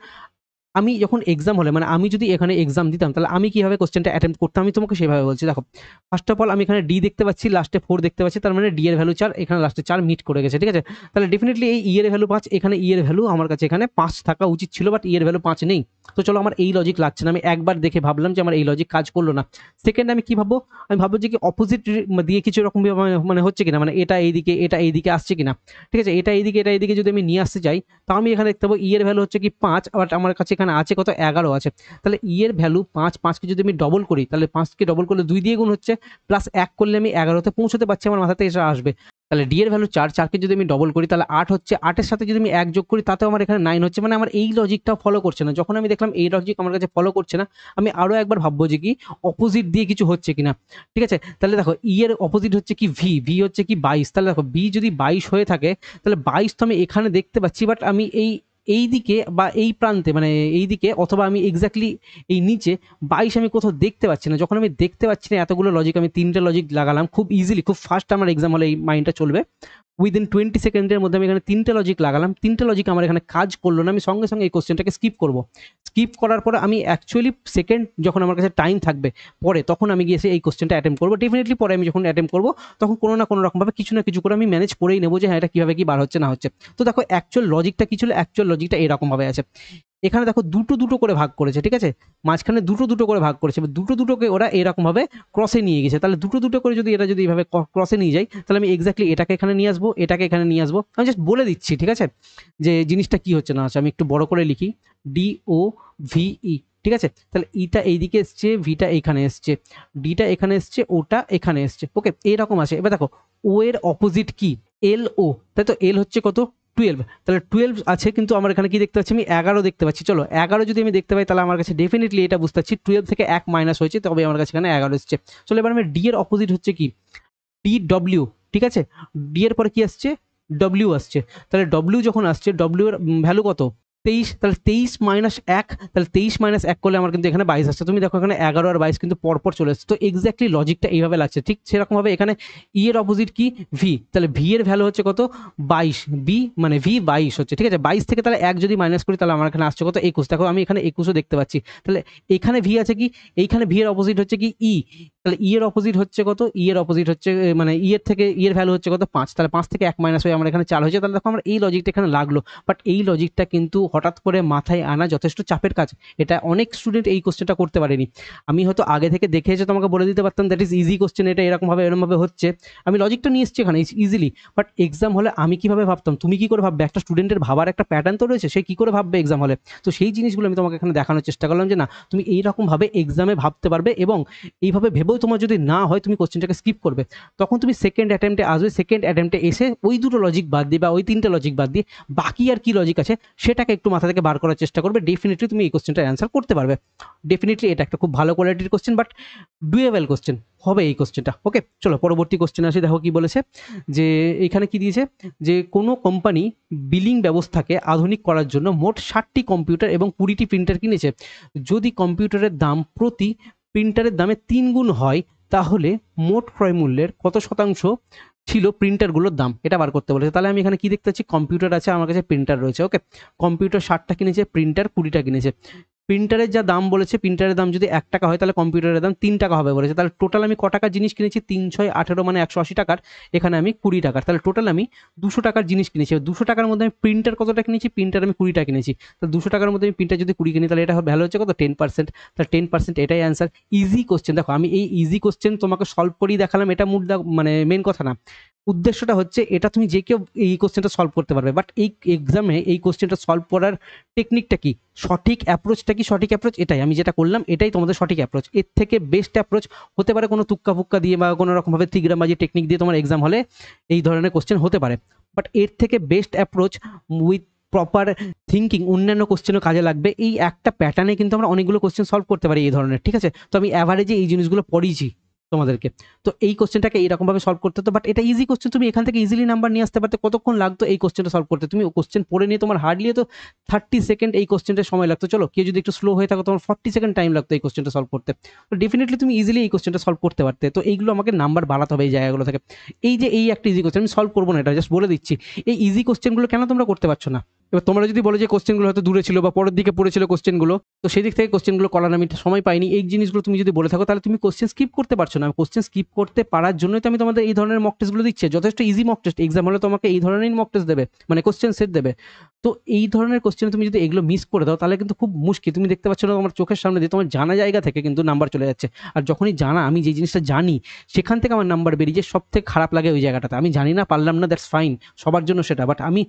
আমি যখন এক্সাম হলে, মানে আমি যদি এখানে এক্সাম দিতাম তাহলে আমি কিভাবে কোশ্চেনটা অ্যাটেম্প্ট করতাম আমি তোমাকে সেভাবে বলছি। দেখো, ফার্স্ট অফ অল আমি এখানে ডি দেখতে পাচ্ছি, লাস্টে 4 দেখতে পাচ্ছি, তার মানে ডি এর ভ্যালু 4, এখানে লাস্টে 4 মিট করে গেছে, ঠিক আছে? তাহলে ডেফিনেটলি এই ই এর ভ্যালু 5, এখানে ই এর ভ্যালু আমার কাছে এখানে 5 থাকা উচিত ছিল, বাট ই এর ভ্যালু 5 নেই। তো চলো, আমার এই লজিক লাগছে না, আমি একবার দেখে ভাবলাম যে আমার এই লজিক কাজ করলো না। সেকেন্ড আমি কি ভাববো, আমি ভাববো যে কি অপোজিট দিয়ে কিছু এরকম মানে হচ্ছে কিনা, মানে এটা এইদিকে আসছে কিনা, ঠিক আছে? এটা এইদিকে যদি আমি নিয়ে আসতে চাই, তো আমি এখানে দেখতে পাবো ই এর ভ্যালু হচ্ছে কি 5, বাট আমার কাছে এখানে আছে কত, 11 আছে। তাহলে ই এর ভ্যালু 5কে যদি আমি ডবল করি, তাহলে 5কে ডবল করলে 2 দিয়ে গুণ হচ্ছে, প্লাস 1 করলে আমি 11তে পৌঁছতে পারছি, আমার মাথাতে এসে আসবে। তাহলে ডি এর ভ্যালু 4কে যদি আমি ডবল করি তাহলে 8 হচ্ছে, 8 সাথে যদি আমি 1 যোগ করি তাতেও আমার এখানে 9 হচ্ছে। মানে আমার এই লজিকটাও ফলো করছে না। যখন আমি দেখলাম এই লজিক আমার কাছে ফলো করছে না, আমি আরো একবার ভাববো যে কি অপোজিট দিয়ে কিছু হচ্ছে কিনা, ঠিক আছে? তাহলে দেখো ই এর অপোজিট হচ্ছে কি ভি হচ্ছে কি 22, তাহলে দেখো বি যদি 22 হয়ে থাকে তাহলে 22 তো আমি এখানে দেখতে পাচ্ছি, বাট আমি এই দিকে বা এই প্রান্তে, মানে এই দিকে, অথবা আমি এক্স্যাক্টলি এই নিচে 22 আমি কোথাও দেখতে পাচ্ছি না। যখন আমি দেখতে পাচ্ছি না, এতগুলো লজিক আমি 3টে লজিক লাগালাম খুব ইজিলি, খুব ফাস্ট আমার এক্সাম হলে এই মাইন্ডটা চলবে। উইদিন 20 সেকেন্ডের মধ্যে আমি এখানে 3টে লজিক লাগালাম, 3টে লজিক আমার এখানে কাজ করলো না, আমি সঙ্গে সঙ্গে এই কোশ্চেনটাকে স্কিপ করব। স্কিপ করার পরে আমি অ্যাকচুয়ালি সেকেন্ড যখন আমার কাছে টাইম থাকবে পরে, তখন আমি গিয়ে এই কোশ্চেনটা অ্যাটেম্প করবো। ডেফিনেটলি পরে আমি যখন অ্যাটেম্প করবো তখন কোনো না কোনো রকমভাবে কিছু না কিছু করে আমি ম্যানেজ করেই নেবো যে হ্যাঁ এটা কীভাবে কি বার হচ্ছে না হচ্ছে। তো দেখো অ্যাকচুয়াল লজিকটা কি ছিল, অ্যাকচুয়াল লজিকটা এরকমভাবে আছে। এখানে দেখো দুটো করে ভাগ করেছে, ঠিক আছে? মাঝখানে দুটো করে ভাগ করেছে, দুটোকে ওরা এরকমভাবে ক্রসে নিয়ে গেছে। তাহলে দুটো করে যদি এটা যদি এইভাবে ক্রসে নিয়ে যাই, তাহলে আমি এক্স্যাক্টলি এটাকে এখানে নিয়ে আসবো, এটাকে এখানে নিয়ে আসবো। আমি জাস্ট বলে দিচ্ছি, ঠিক আছে, যে জিনিসটা কি হচ্ছে না হচ্ছে। আমি একটু বড় করে লিখি, DOVE, ঠিক আছে? তাহলে ইটা এইদিকে এসছে, ভিটা এখানে এসছে, ডিটা এখানে এসছে, ওটা এখানে এসছে। ওকে, এইরকম আছে। এবার দেখো ও এর অপোজিট কি, LO, তাই তো? এল হচ্ছে কত, 12। তাহলে 12 আছে, কিন্তু আমার এখানে কি দেখতে পাচ্ছি, আমি 11 দেখতে পাচ্ছি। চলো 11 যদি আমি দেখতে পাই তাহলে আমার কাছে ডেফিনেটলি এটা বুঝতে পারছি 12 থেকে 1 মাইনাস হয়েছে, তবে আমার কাছে এখানে 11 এসছে। চলো এবার আমি ডি এর অপোজিট হচ্ছে কি, DW, ঠিক আছে? ডি এর পরে কি আসছে, ডব্লিউ আসছে। তাহলে ডব্লিউ যখন আসছে, ডব্লিউ এর ভ্যালু কত, 23। তাহলে 23 মাইনাস 1, তাহলে 23 মাইনাস 1 করলে আমার কিন্তু এখানে 22 আসছে। তুমি দেখো এখানে 11 আর 22 কিন্তু পরপর চলে আসছে। তো এক্স্যাক্টলি লজিকটা এইভাবে লাগছে। ঠিক সেরকমভাবে এখানে ই এর অপোজিট কি, ভি। তাহলে ভি এর ভ্যালু হচ্ছে কত, 22, বি মানে ভি 22 হচ্ছে, ঠিক আছে? 22 থেকে তাহলে 1 যদি মাইনাস করি তাহলে আমার এখানে আসছে কত, 21। দেখো আমি এখানে 21ও দেখতে পাচ্ছি। তাহলে এখানে ভি আছে কি, এইখানে ভি এর অপোজিট হচ্ছে কি ই। তাহলে ই এর অপোজিট হচ্ছে কত, ই এর অপোজিট হচ্ছে মানে ই এর থেকে ই এর ভ্যালু হচ্ছে কত, 5। তাহলে 5 থেকে 1 মাইনাস হয়ে আমার এখানে 4 হয়েছে। তাহলে দেখো আমার এই লজিকটা এখানে লাগলো। বাট এই লজিকটা কিন্তু হঠাৎ করে মাথায় আনা যথেষ্ট চাপের কাজ। এটা অনেক স্টুডেন্ট এই কোশ্চেনটা করতে পারেনি। আমি হয়তো আগে থেকে দেখে এসে তোমাকে বলে দিতে পারতাম দ্যাট ইজ ইজি কোশ্চেন, এটা এরকমভাবে হচ্ছে। আমি লজিকটা নিয়ে এসেছি এখানে ইজিলি। বাট এক্সাম হলে আমি কিভাবে ভাবতাম, তুমি কি করে ভাববে? একটা স্টুডেন্টের ভাবার একটা প্যাটার্ন তো রয়েছে, সে কি করে ভাববে এক্সাম হলে। তো সেই জিনিসগুলো আমি তোমাকে এখানে দেখানোর চেষ্টা করলাম যে না, তুমি এইরকমভাবে এক্সামে ভাবতে পারবে, এবং এইভাবে ভেবেও তোমার যদি না হয় তুমি কোশ্চেনটাকে স্কিপ করবে। তখন তুমি সেকেন্ড অ্যাটেম্পটে আসবে, সেকেন্ড অ্যাটেম্পটে এসে ওই দুটো লজিক বাদ দিয়ে বা ওই 3টে লজিক বাদ দিয়ে বাকি আর কি লজিক আছে সেটাকে একটু মাথা থেকে বার করার চেষ্টা করবে। ডেফিনেটলি তুমি এই কোশ্চেনটার অ্যান্সার করতে পারবে। ডেফিনেটলি এটা একটা খুব ভালো কোয়ালিটির কোশ্চেন, বাট ডুয়েবল কোশ্চেন হবে এই কোশ্চেনটা। ওকে, চলো পরবর্তী কোশ্চেন আসি। দেখো কি বলেছে, যে এখানে কি দিয়েছে, যে কোনো কোম্পানি বিলিং ব্যবস্থাকে আধুনিক করার জন্য মোট 60টি কম্পিউটার এবং 20টি প্রিন্টার কিনেছে। যদি কম্পিউটারের দাম প্রতি প্রিন্টারের দামে 3 গুণ হয়, তাহলে মোট ক্রয় মূল্যের কত শতাংশ ছিল প্রিন্টারগুলোর দাম, এটা বার করতে বলেছে। তাহলে আমি এখানে কি দেখতে পাচ্ছি, কম্পিউটার আছে, আমার কাছে প্রিন্টার রয়েছে। ওকে, কম্পিউটার 60টা কিনেছে, প্রিন্টার 20টা কিনেছে। প্রিন্টারের যা দাম বলেছে, প্রিন্টারের দাম যদি 1 টাকা হয় তাহলে কম্পিউটারের দাম 3 টাকা হবে বলেছে। তাহলে টোটাল আমি ক টাকার জিনিস কিনেছি, 3 6 18 মানে 180 টাকার, এখানে আমি 20 টাকার। তাহলে টোটাল আমি 200 টাকার জিনিস কিনেছি। 200 টাকার মধ্যে আমি প্রিন্টার কতটা কিনেছি, প্রিন্টার আমি 20টা কিনেছি। তাহলে 200 টাকার মধ্যে আমি প্রিন্টার যদি 20 কিনি তাহলে এটা ভ্যালু হচ্ছে কত, 10%। তাহলে 10%, এটাই অ্যান্সার। Easy question. দেখো আমি এই ইজি কোশ্চেন তোমাকে সলভ করেই দেখালাম, এটা মানে মেন কথা না। উদ্দেশ্যটা হচ্ছে এটা তুমি যে কেউ এই কোশ্চেনটা সলভ করতে পারবে, বাট এই এক্সামে এই কোশ্চেনটা সলভ করার টেকনিকটা কি, সঠিক অ্যাপ্রোচটা কি, সঠিক অ্যাপ্রোচ এটাই আমি যেটা করলাম, এটাই তোমাদের সঠিক অ্যাপ্রোচ। এর থেকে বেস্ট অ্যাপ্রোচ হতে পারে কোনো তুক্কা ফুক্কা দিয়ে বা কোনো রকমভাবে তিগ্রামাজি টেকনিক দিয়ে তোমার এক্সাম হলে এই ধরনের কোশ্চেন হতে পারে, বাট এর থেকে best approach with proper thinking অন্যান্য কোশ্চেনও কাজে লাগবে। এই একটা প্যাটার্নে কিন্তু আমরা অনেকগুলো কোশ্চেন সলভ করতে পারি এই ধরনের, ঠিক আছে। তো আমি অ্যাভারেজে এই জিনিসগুলো পড়িয়েছি তোমাদেরকে। তো এই কোশ্চেনটাকে এইরকমভাবে সলভ করতে হতো, বাট এটা ইজি কোশ্চেন, তুমি এখান থেকে ইজিলি নাম্বার নিয়ে আসতে পারতে। কতক্ষণ লাগতো এই কোশ্চেনটা সলভ করতে, তুমি কোশ্চেন পড়ে নিয়ে তোমার হার্ডলি তো 30 সেকেন্ড এই কোশ্চেনটা সময় লাগতো। চলো কেউ যদি একটু স্লো হয়ে থাকো তোমার 40 সেকেন্ড টাইম লাগতো এই কোশ্চেনটা সলভ করতে। তো ডেফিনেটলি তুমি ইজিলি এই কোশ্চেনটা সলভ করতে পারতে। তো এইগুলো আমাকে নাম্বার বাড়াতে হবে এই জায়গাগুলো থেকে। এই যে এই একটা ইজি কোশ্চেন আমি সলভ করবো না, এটা জাস্ট বলে দিচ্ছি। এই ইজি কোশ্চেনগুলো কেন তোমরা করতে পারছো না? এবার তোমরা যদি বলো যে কোশ্চেনগুলো হয়তো দূরে ছিল বা পরের দিকে পড়েছিল কোশ্চেনগুলো, তো সেই দিক থেকে কোশ্চেনগুলো করার আমি সময় পাইনি, এই জিনিসগুলো তুমি যদি বলে থাকো তাহলে তুমি কোশ্চেন স্কিপ করতে পারছো না। কোশ্চেন স্কিপ করতে পারার জন্যই তো আমি তোমাদের এই ধরনের মক টেস্টগুলো দিচ্ছি, যথেষ্ট ইজি মক টেস্ট। এক্সাম হলে তোমাকে এই ধরনের মক টেস্ট দেবে, মানে কোশ্চেন সেট দেবে। তো এই ধরনের কোশ্চেন তুমি যদি এগুলো মিস করে দাও তাহলে কিন্তু খুব মুশকিল। তুমি দেখতে পাচ্ছ না তোমার চোখের সামনে দিয়ে তোমার জানা জায়গা থেকে কিন্তু নাম্বার চলে যাচ্ছে। আর যখনই জানা, আমি যে জিনিসটা জানি সেখান থেকে আমার নাম্বার বেরিয়ে যায়, সব থেকে খারাপ লাগে ওই জায়গাটাতে। আমি জানি না, পারলাম না, দ্যাটস ফাইন, সবার জন্য সেটা, বাট আমি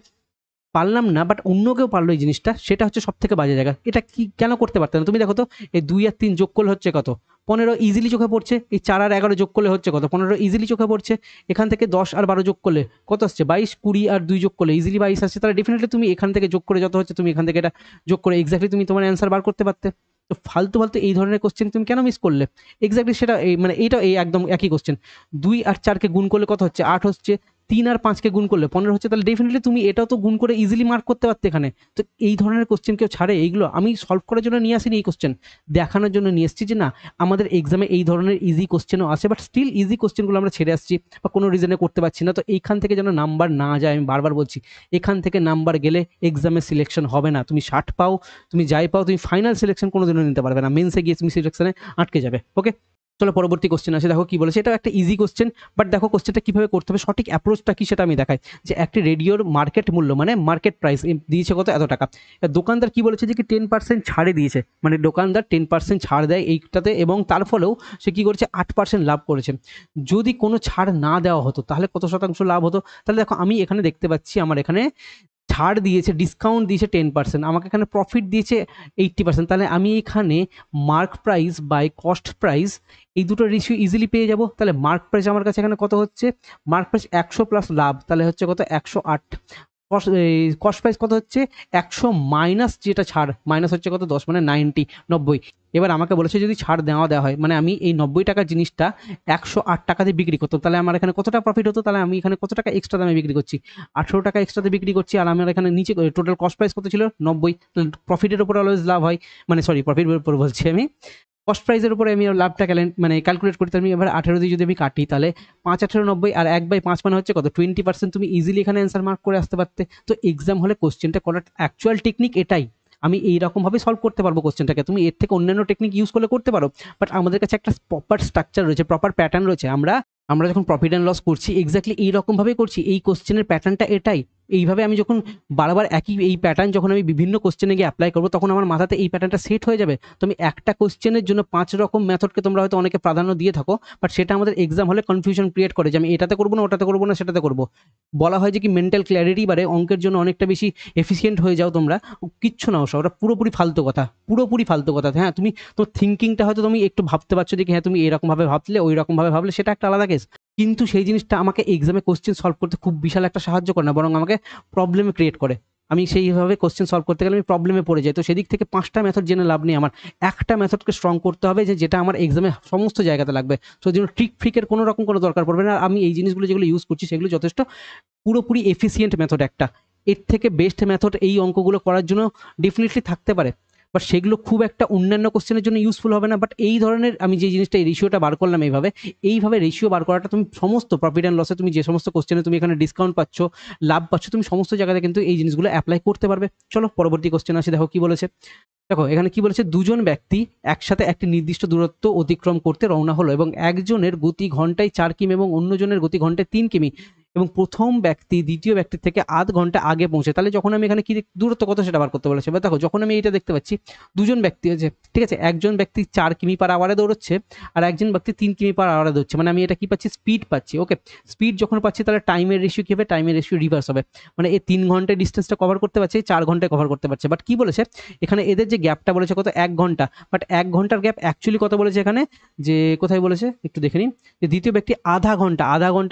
পারলাম না বাট অন্য কেউ পারলো এই জিনিসটা, সেটা হচ্ছে সব থেকে বাজে জায়গা। এটা কি কেন করতে পারতে না? তুমি দেখো তো, এই 2 আর 3 যোগ করলে হচ্ছে কত? 15 ইজিলি চোখে পড়ছে। এই 4 আর 11 যোগ করলে হচ্ছে কত? 15 ইজিলি চোখে পড়ছে। এখান থেকে 10 আর 12 যোগ করলে কত আসছে? 22। 20 আর 2 যোগ করলে ইজিলি 22 আসছে। তাহলে ডেফিনেটলি তুমি এখান থেকে যোগ করে যত হচ্ছে তুমি এখান থেকে এটা যোগ করে এক্স্যাক্টলি তুমি তোমার অ্যান্সার বার করতে পারতে। তো ফালতু ফালতু এই ধরনের কোশ্চেন তুমি কেন মিস করলে? এক্স্যাক্টলি সেটা এই মানে এইটা এই একদম একই কোশ্চেন। 2 আর 4 কে গুণ করলে কত হচ্ছে? 8 হচ্ছে। 3 আর 5 কে গুণ করলে 15 হচ্ছে। তাহলে ডেফিনেটলি তুমি এটাও তো গুণ করে ইজিলি মার্ক করতে পারতে এখানে। তো এই ধরনের কোশ্চেন কেউ ছাড়ে? এইগুলো আমি সলভ করার জন্য নিয়ে আসিনি, এই কোশ্চেন দেখানোর জন্য নিয়ে এসেছি যে না, আমাদের এক্সামে এই ধরনের ইজি কোশ্চেনও আসে, বাট স্টিল ইজি কোশ্চেনগুলো আমরা ছেড়ে আসছি বা কোনো রিজনে করতে পারছি না। তো এইখান থেকে যেন নাম্বার না যায়, আমি বারবার বলছি, এখান থেকে নাম্বার গেলে এক্সামে সিলেকশন হবে না। তুমি 60 পাও, তুমি যাই পাও, তুমি ফাইনাল সিলেকশন কোনোদিনও নিতে পারবে না। মেন্সে গিয়ে তুমি সিলেকশনে আটকে যাবে। ওকে, চলো পরবর্তী কোশ্চেন আসে। দেখো কি বলেছে, এটা একটা ইজি কোশ্চেন, বাট দেখো কোশ্চেনটা কিভাবে করতে হবে, সঠিক অ্যাপ্রোচটা কি সেটা আমি দেখাই। যে একটি রেডিওর মার্কেট মূল্য মানে মার্কেট প্রাইস দিয়েছে কত? এত টাকা। এবার দোকানদার কি বলেছে যে কি 10% ছাড়ে দিয়েছে, মানে দোকানদার 10% ছাড় দেয় এইটাতে, এবং তার ফলেও সে কি করেছে? 8% লাভ করেছে। যদি কোনো ছাড় না দেওয়া হতো তাহলে কত শতাংশ লাভ হতো? তাহলে দেখো আমি এখানে দেখতে পাচ্ছি আমার এখানে ছাড় দিয়েছে, ডিসকাউন্ট দিয়েছে 10%, আমাকে এখানে প্রফিট দিয়েছে 80%। তাহলে আমি এখানে mark price by cost price এই দুটো রেশিও ইজিলি পেয়ে যাব। তাহলে মার্ক প্রাইস আমার কাছে এখানে কত হচ্ছে? মার্ক প্রাইস 100 প্লাস লাভ, তাহলে হচ্ছে কত? 108। কস্ট প্রাইস কত হচ্ছে? 100 মাইনাস যেটা ছাড়, মাইনাস হচ্ছে কত? 10, মানে 90। এবার আমাকে বলেছে যদি ছাড় দেওয়া হয়, মানে আমি এই 90 টাকার জিনিসটা 108 টাকাতে বিক্রি করতাম, তাহলে আমার এখানে কত টাকা প্রফিট হতো? তাহলে আমি এখানে কত টাকা এক্সট্রা দামে বিক্রি করছি? 18 টাকা এক্সট্রাতে বিক্রি করছি। আর আমার এখানে নিচে টোটাল কস্ট প্রাইস কত ছিল? 90। তাহলে প্রফিটের উপর অলওয়েজ লাভ হয়, মানে সরি, প্রফিটের উপর বলছি আমি, কস্ট প্রাইসের উপরে আমি লাভটা মানে ক্যালকুলেট করতে আমি এবার 18 দিয়ে যদি আমি কাটি তাহলে 5 18 90 আর 1/5 মানে হচ্ছে কত? 20%। তুমি ইজিলি এখানে অ্যান্সার মার্ক করে আসতে পারতে। তো এক্সাম হলে কোশ্চেনটা করার অ্যাকচুয়াল টেকনিক এটাই। আমি এইরকমভাবে সলভ করতে পারবো কোশ্চেনটাকে, তুমি এর থেকে অন্যান্য টেকনিক ইউজ করতে পারো, বাট আমাদের কাছে একটা প্রপার স্ট্রাকচার রয়েছে, প্রপার প্যাটার্ন রয়েছে। আমরা আমরা যখন প্রফিট অ্যান্ড লস করছি এক্স্যাক্টলি এইরকমভাবেই করছি। এই কোশ্চেনের প্যাটার্নটা এটাই। এইভাবে আমি যখন বারবার একই এই প্যাটার্ন যখন আমি বিভিন্ন কোশ্চেনে গিয়ে অ্যাপ্লাই করবো তখন আমার মাথাতে এই প্যাটার্নটা সেট হয়ে যাবে। তো আমি একটা কোশ্চেনের জন্য 5 রকম মেথডকে তোমরা হয়তো অনেকে প্রাধান্য দিয়ে থাকো, বাট সেটা আমাদের এক্সাম হলে কনফিউশন ক্রিয়েট করে যে আমি এটাতে করবো না, ওটাতে করবো না, সেটাতে করবো। বলা হয় যে কি মেন্টাল ক্ল্যারিটি বাড়ে, অঙ্কের জন্য অনেকটা বেশি এফিসিয়েন্ট হয়ে যাও তোমরা। কিচ্ছু না ওসব, ওটা পুরোপুরি ফালতু কথা, পুরোপুরি ফালতু কথা। হ্যাঁ, তুমি তোমার থিঙ্কিংটা হয়তো তুমি একটু ভাবতে পারছো যে হ্যাঁ তুমি এরকমভাবে ভাবলে ওই রকমভাবে ভাবলে, সেটা একটা আলাদা কেস। কিন্তু সেই জিনিসটা আমাকে এক্সামে কোশ্চেন সলভ করতে খুব বিশাল একটা সাহায্য করে না, বরং আমাকে প্রবলেম ক্রিয়েট করে। আমি সেইভাবে কোশ্চেন সলভ করতে গেলে আমি প্রবলেমে পড়ে যাই। তো সেদিক থেকে 5টা মেথড জেনে লাভ নেই, আমার একটা মেথডকে স্ট্রং করতে হবে যেটা আমার এক্সামে সমস্ত জায়গাতে লাগবে। তো জন্য ট্রিক ফ্রিকের কোনো রকম কোনো দরকার পড়বে না। আর আমি এই জিনিসগুলো যেগুলো ইউজ করছি সেগুলো যথেষ্ট পুরোপুরি এফিসিয়েন্ট মেথড একটা। এর থেকে বেস্ট মেথড এই অঙ্কগুলো করার জন্য ডেফিনেটলি থাকতে পারে, বাট সেগুলো খুব একটা অন্যান্য কোশ্চেনের জন্য ইউজফুল হবে না। বাট এই ধরনের আমি যে জিনিসটা এই রেশিওটা বার করলাম এইভাবে রেশিও বার করাটা তুমি সমস্ত প্রফিট অ্যান্ড লসে তুমি যে সমস্ত কোশ্চেনে তুমি এখানে ডিসকাউন্ট পাচ্ছ, লাভ পাচ্ছ, তুমি সমস্ত জায়গাতে কিন্তু এই জিনিসগুলো অ্যাপ্লাই করতে পারবে। চলো পরবর্তী কোশ্চেন আসে। দেখো কি বলেছে। দেখো এখানে কি বলেছে, দুজন ব্যক্তি একসাথে একটি নির্দিষ্ট দূরত্ব অতিক্রম করতে রওনা হলো এবং একজনের গতি ঘন্টায় 4 কিমি এবং অন্যজনের গতি ঘন্টায় 3 কিমি। এবং প্রথম ব্যক্তি দ্বিতীয় ব্যক্তির থেকে আধ ঘন্টা আগে পৌঁছে, তাহলে যখন আমি এখানে কি দূরত্ব কত সেটা বার করতে বলেছে। এবার দেখো যখন আমি এটা দেখতে পাচ্ছি দুজন ব্যক্তি আছে, ঠিক আছে, একজন ব্যক্তি 4 কিমি/আওয়ারে দৌড়চ্ছে আর একজন ব্যক্তি 3 কিমি/আওয়ারে দৌড়চ্ছে, মানে আমি এটা কি পাচ্ছি, স্পিড পাচ্ছি। ওকে, স্পিড যখন পাচ্ছি তাহলে টাইমের রেশিও কি হবে, টাইমের রেশিও রিভার্স হবে, মানে এই 3 ঘন্টায় ডিস্টেন্সটা কভার করতে পারছে, 4 ঘন্টায় কভার করতে পারছে। বাট কি বলেছে এখানে, এদের যে গ্যাপটা বলেছে কত, 1 ঘন্টা, বাট 1 ঘন্টার গ্যাপ অ্যাকচুয়ালি কত বলেছে এখানে, যে কোথায় বলেছে একটু দেখে নিন, যে দ্বিতীয় ব্যক্তি আধা ঘন্টা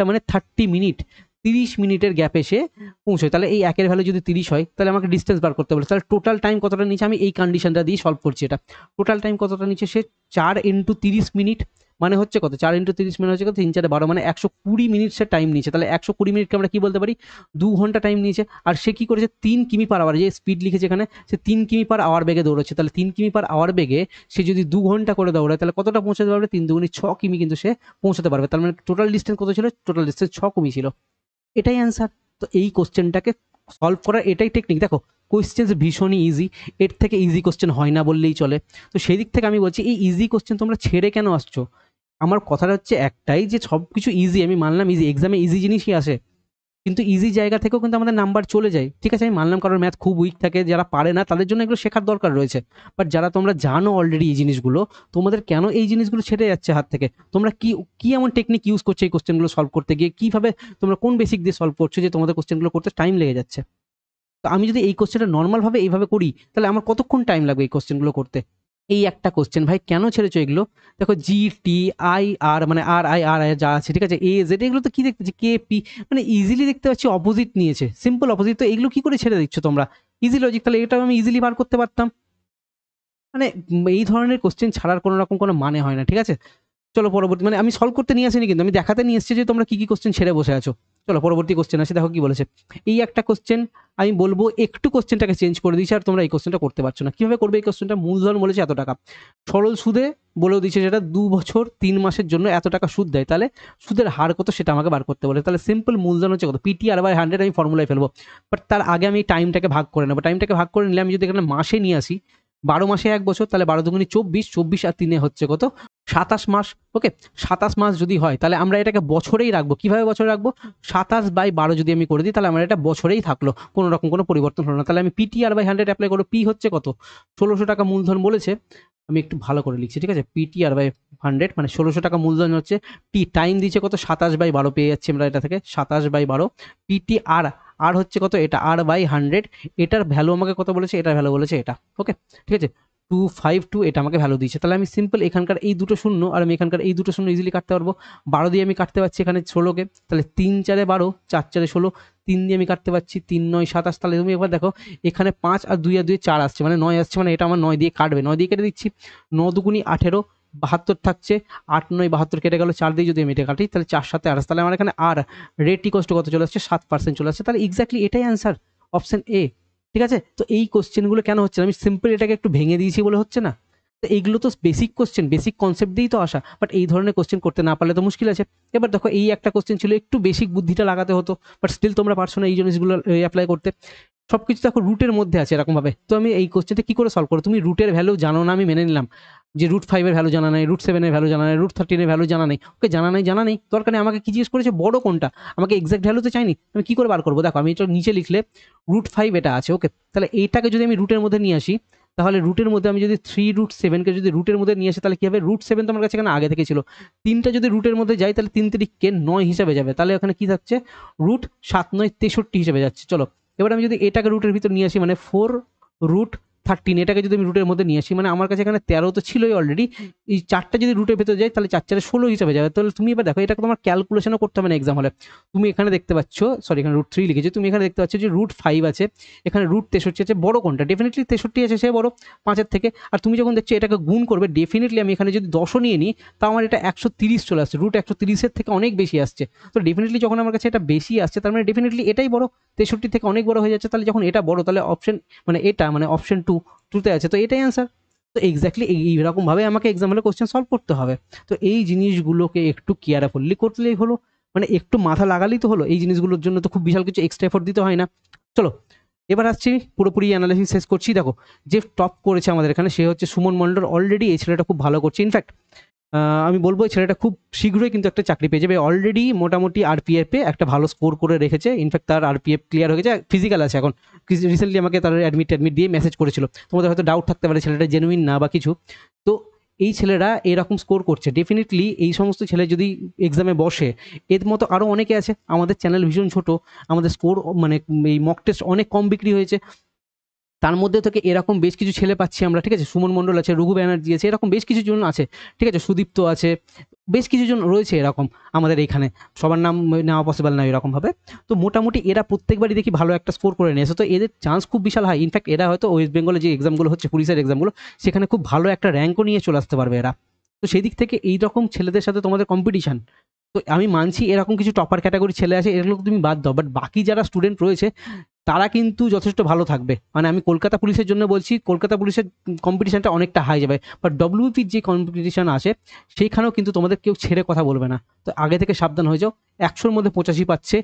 মানে 30 মিনিট, 30 মিনিটের গ্যাপে সে পৌঁছয়। তাহলে এই একের ভ্যালু যদি 30 হয় তাহলে আমাকে ডিস্টেন্স বার করতে বলে, তাহলে টোটাল টাইম কতটা নিচে, আমি এই কন্ডিশনটা দিয়ে সলভ করছি। এটা টোটাল টাইম কতটা নিচে, সে 4 × 30 মিনিট, মানে হচ্ছে কত, 4 × 30 মিনিট হচ্ছে কত, 3×4 = 12, মানে 120 মিনিট সে টাইম নিয়েছে। তাহলে 120 মিনিটকে আমরা কি বলতে পারি, 2 ঘন্টা টাইম নিয়েছে। আর সে কি করেছে, 3 কিমি/আওয়ার, যে স্পিড লিখেছে এখানে, সে 3 কিমি/আওয়ার বেগে দৌড়চ্ছে। তাহলে 3 কিমি/আওয়ার বেগে সে যদি 2 ঘন্টা করে দৌড়ায় তাহলে কতটা পৌঁছাতে পারবে, 3×2=6 কিমি কিন্তু সে পৌঁছাতে পারবে। তার মানে টোটাল ডিস্টেন্স কত ছিল, টোটাল ডিস্টেন্স 6 কিমি ছিল। এটাই অ্যান্সার। তো এই কোশ্চেনটাকে সলভ করার এটাই টেকনিক। দেখো কোশ্চেন ভীষণই ইজি, এর থেকে ইজি কোশ্চেন হয় না বললেই চলে। তো সেই দিক থেকে আমি বলছি এই ইজি কোশ্চেন তোমরা ছেড়ে কেন আসছো। আমার কথাটা হচ্ছে একটাই, যে সব কিছু ইজি, আমি মানলাম ইজি, এক্সামে ইজি জিনিসই আসে, কিন্তু ইজি জায়গা থেকেও কিন্তু আমাদের নাম্বার চলে যায়। ঠিক আছে, আমি মানলাম কারোর ম্যাথ খুব উইক থাকে, যারা পারে না তাদের জন্য এগুলো শেখার দরকার রয়েছে। বাট যারা তোমরা জানো অলরেডি এই জিনিসগুলো, তোমাদের কেন এই জিনিসগুলো ছেড়ে যাচ্ছে হাত থেকে, তোমরা কি কি এমন টেকনিক ইউজ করছো এই কোশ্চেনগুলো সলভ করতে গিয়ে, কিভাবে তোমরা কোন বেসিক দিয়ে সলভ করছো যে তোমাদের কোশ্চেনগুলো করতে টাইম লেগে যাচ্ছে। তো আমি যদি এই কোশ্চেনটা নর্মালভাবে এইভাবে করি তাহলে আমার কতক্ষণ টাইম লাগবে এই কোশ্চেনগুলো করতে। এই একটা কোশ্চেন ভাই কেন ছেড়েছো এগুলো। দেখো GTIR মানে RIR যা আছে, ঠিক আছে, AZ, এগুলো তো কি দেখতেছি KP, মানে ইজিলি দেখতে পাচ্ছি অপোজিট নিয়েছে, সিম্পল অপোজিট, তো এগুলো কি করে ছেড়ে দিচ্ছ তোমরা, ইজি লজিক, তাহলে এটাও আমি ইজিলি বার করতে পারতাম। মানে এই ধরনের কোশ্চেন ছাড়ার কোনো রকম কোনো মানে হয় না। ঠিক আছে, চলো পরবর্তী, মানে আমি সলভ করতে নিয়ে আসিনি, কিন্তু আমি দেখাতে নিয়ে এসেছি যে তোমরা কি কি কোশ্চেন ছেড়ে বসে আছো। চলো পরবর্তী কোশ্চেন আসি, দেখো কি বলেছে। এই একটা কোশ্চেন আমি বলবো একটু কোশ্চেনটাকে চেঞ্জ করে দিয়েছি, আর তোমরা এই কোশ্চেনটা করতে পারছো না। কিভাবে করবে এই কোশ্চেনটা, মূলধন বলেছে এত টাকা, সরল সুদে বলেও দিচ্ছে যেটা 2 বছর 3 মাসের জন্য এত টাকা সুদ দেয়, তাহলে সুদের হার কত সেটা আমাকে বার করতে বলে। তাহলে সিম্পল মূলধন হচ্ছে কত, PTR/100 আমি ফর্মুলায় ফেলবো। বাট তার আগে আমি টাইমটাকে ভাগ করে নেবো। টাইমটাকে ভাগ করে নিলে আমি যদি এখানে মাসে নিয়ে আসি, 12 মাসে 1 বছর, তাহলে 12×2 = 24, 24 আর 3 হচ্ছে কত, 27 মাস। ওকে, 27 মাস যদি হয় তাহলে আমরা এটাকে বছরেই রাখবো। কিভাবে বছরে রাখবো, 27/12 যদি আমি করে দিই তাহলে আমার এটা বছরেই থাকলো, কোনো রকম কোনো পরিবর্তন হলো না। তাহলে আমি PTR/100 অ্যাপ্লাই করবো। পি হচ্ছে কত, 1600 টাকা মূলধন বলেছে, আমি একটু ভালো করে লিখছি, ঠিক আছে, PTR/100 মানে 1600 টাকা মূলধন হচ্ছে, টাইম দিচ্ছে কত, 27/12 পেয়ে যাচ্ছি আমরা এটা থেকে, 27/12 PTR, আর হচ্ছে কত, এটা R/100, এটার ভ্যালু আমাকে কত বলেছে, এটার ভ্যালু বলেছে এটা। ওকে, ঠিক আছে, 252 এটা আমাকে ভ্যালু দিয়েছে। তাহলে আমি সিম্পল এখানকার এই দুটো শূন্য আর আমি এখানকার এই দুটো শূন্য ইজিলি কাটতে পারবো। 12 দিয়ে আমি কাটতে পারছি এখানে 16কে, তাহলে 3×4 = 12, 4×4 = 16, 3 দিয়ে আমি কাটতে পারছি, 3×9 = 27। তাহলে তুমি এবার দেখো এখানে 5 আর 2 আর 2 4 আসছে, মানে 9 আসছে, মানে এটা আমার 9 দিয়ে কাটবে, 9 দিয়ে কেটে দিচ্ছি, 9×2 = 18, 72 থাকছে, 8×9 = 72 কেটে গেল, 4 দিয়ে যদি আমি এটা কাটি তাহলে 4×7 = 28, তাহলে আমার এখানে আর রেট ইকোয়াস টু কত চলে আসছে, 7% চলে আসছে। তাহলে এক্স্যাক্টলি এটাই অ্যান্সার, অপশন এ। ঠিক আছে, তো এই কোশ্চেনগুলো কেন হচ্ছে না, আমি সিম্পল এটাকে একটু ভেঙে দিয়েছি বলে হচ্ছে না। তো এইগুলো তো বেসিক কোশ্চেন, বেসিক কনসেপ্ট দিয়েই তো আসা, বাট এই ধরনের কোশ্চেন করতে না পারলে তো মুশকিল আছে। এবার দেখো এই একটা কোশ্চেন ছিল, একটু বেসিক বুদ্ধিটা লাগাতে হতো, বাট স্টিল তোমরা পারছো না এই জিনিসগুলো অ্যাপ্লাই করতে। সবকিছু দেখো রুটের মধ্যে আছে এরকম ভাবে, তো আমি এই কোশ্চেনটা কি করে সলভ করো, তুমি রুটের ভ্যালু জানো না, আমি মেনে নিলাম যে √5 এর ভ্যালু জানা নেই, √7 এর ভ্যালু জানা নেই, √13 এর ভ্যালু জানা নেই। ওকে, জানা নেই দরকার নেই, আমাকে কি জিজ্ঞেস করেছে, বড় কোনটা, আমাকে এক্সাক্ট ভ্যালু তো চাইনি, আমি কি করে বার করবো। দেখো আমি এটা নিচে লিখলে √5 এটা আছে। ওকে, তাহলে এইটাকে যদি আমি রুটের মধ্যে নিয়ে আসি, তাহলে রুটের মধ্যে আমি যদি 3√7কে যদি রুটের মধ্যে নিয়ে আসি তাহলে কি হবে, √7 তো আমার কাছে এখানে আগে থেকে ছিল, 3টা যদি রুটের মধ্যে যায় তাহলে 3×3 = 9 হিসাবে যাবে, তাহলে ওখানে কি থাকছে, √7×9 = 63 হিসেবে যাচ্ছে। চলো এবার আমি যদি এটাকে রুটের ভিতর নিয়ে আসি, মানে 4√13, এটাকে যদি আমি রুটের মধ্যে নিয়ে আসি, মানে আমার কাছে এখানে 13 তো ছিলই অলরেডি, এই 4টা যদি রুটের ভেতরে যায় তাহলে 4×4 = 16 হিসাবে যাবে। তাহলে তুমি এবার দেখো এটাকে তোমার ক্যালকুলেশনও করতে হবে না এক্সাম হলে, তুমি এখানে দেখতে পাচ্ছ, সরি এখানে √3 লিখেছি, তুমি এখানে দেখতে পাচ্ছ যে √5 আছে, এখানে √63 আছে, বড় কোনটা, ডেফিনেটলি 63 আছে, সে বড় 5-এর থেকে। আর তুমি যখন দেখছো এটাকে গুণ করবে, ডেফিনেটলি আমি এখানে যদি 10ও নিয়ে নিই তাও আমার এটা 130 চলে আসছে, √130 থেকে অনেক বেশি আসছে। তো ডেফিনেটলি যখন আমার কাছে এটা বেশি আসছে তার মানে ডেফিনেটলি এটাই বড়, 63 থেকে অনেক বড় হয়ে যাচ্ছে। তাহলে যখন এটা বড় তাহলে অপশন মানে এটা মানে অপশন 2 আছে, তো এটাই অ্যান্সার। তো এক্স্যাক্টলি এইরকম ভাবে আমাকে এক্সাম হলে কোশ্চেন সলভ করতে হবে। তো এই জিনিসগুলোকে একটু কেয়ারফুলি করলেই হলো, মানে একটু মাথা লাগালেই তো হলো। এই জিনিসগুলোর জন্য তো খুব বিশাল কিছু এক্সট্রা এফোর্ট দিতে হয় না। চলো এবার আসছি পুরোপুরি অ্যানালাইসিস শেষ করছি। দেখো যে টপ করেছে আমাদের এখানে সে হচ্ছে সুমন মন্ডল, অলরেডি এই ছেলেটা খুব ভালো করছে। ইনফ্যাক্ট আমি বলবো এই ছেলেটা খুব শীঘ্রই কিন্তু একটা চাকরি পেয়ে যাবে। অলরেডি মোটামুটি আরপিএফে একটা ভালো স্কোর করে রেখেছে। ইনফ্যাক্ট তার আরপিএফ ক্লিয়ার হয়ে গেছে, ফিজিক্যাল আছে এখন। রিসেন্টলি আমাকে তার অ্যাডমিট দিয়ে মেসেজ করেছিল। তোমাদের হয়তো ডাউট থাকতে পারে ছেলেটা জেনুইন না বা কিছু। তো এই ছেলেরা এরকম স্কোর করছে, ডেফিনেটলি এই সমস্ত ছেলে যদি এক্সামে বসে, এর মতো আরও অনেকে আছে। আমাদের চ্যানেল ভীষণ ছোট, আমাদের স্কোর মানে এই মক টেস্ট অনেক কম বিক্রি হয়েছে, তার মধ্যে থেকে এরকম বেশ কিছু ছেলে পাচ্ছি আমরা, ঠিক আছে? সুমন মণ্ডল আছে, রঘু ব্যানার্জি আছে, এরকম বেশ কিছু জন আছে, ঠিক আছে? সুদীপ্ত আছে, বেশ কিছু জন রয়েছে এরকম আমাদের এইখানে। সবার নাম নেওয়া পসিবল না এরকমভাবে। তো মোটামুটি এরা প্রত্যেকবারই দেখি ভালো একটা স্কোর করে নিয়েছে, তো এদের চান্স খুব বিশাল হাই। ইনফ্যাক্ট এরা হয়তো ওয়েস্ট বেঙ্গলে যে এক্সামগুলো হচ্ছে, পুলিশের এক্সামগুলো, সেখানে খুব ভালো একটা র্যাঙ্কও নিয়ে চলে আসতে পারবে এরা। তো সেই দিক থেকে এইরকম ছেলেদের সাথে তোমাদের কম্পিটিশন, তো আমি মানছি এরকম কিছু টপার ক্যাটাগরি ছেলে আছে, এগুলো তুমি বাদ দাও, বাট বাকি যারা স্টুডেন্ট রয়েছে তারা কিন্তু যথেষ্ট ভালো থাকবে। মানে আমি কলকাতা পুলিশের জন্য বলছি, কলকাতা পুলিশের কম্পিটিশনটা অনেকটা হাই যাবে, বাট ডব্লিউপির যে কম্পিটিশন আছে সেইখানেও কিন্তু তোমাদের কেউ ছেড়ে কথা বলবে না। তো আগে থেকে সাবধান হয়ে যাও। 100-র মধ্যে 85 পাচ্ছে।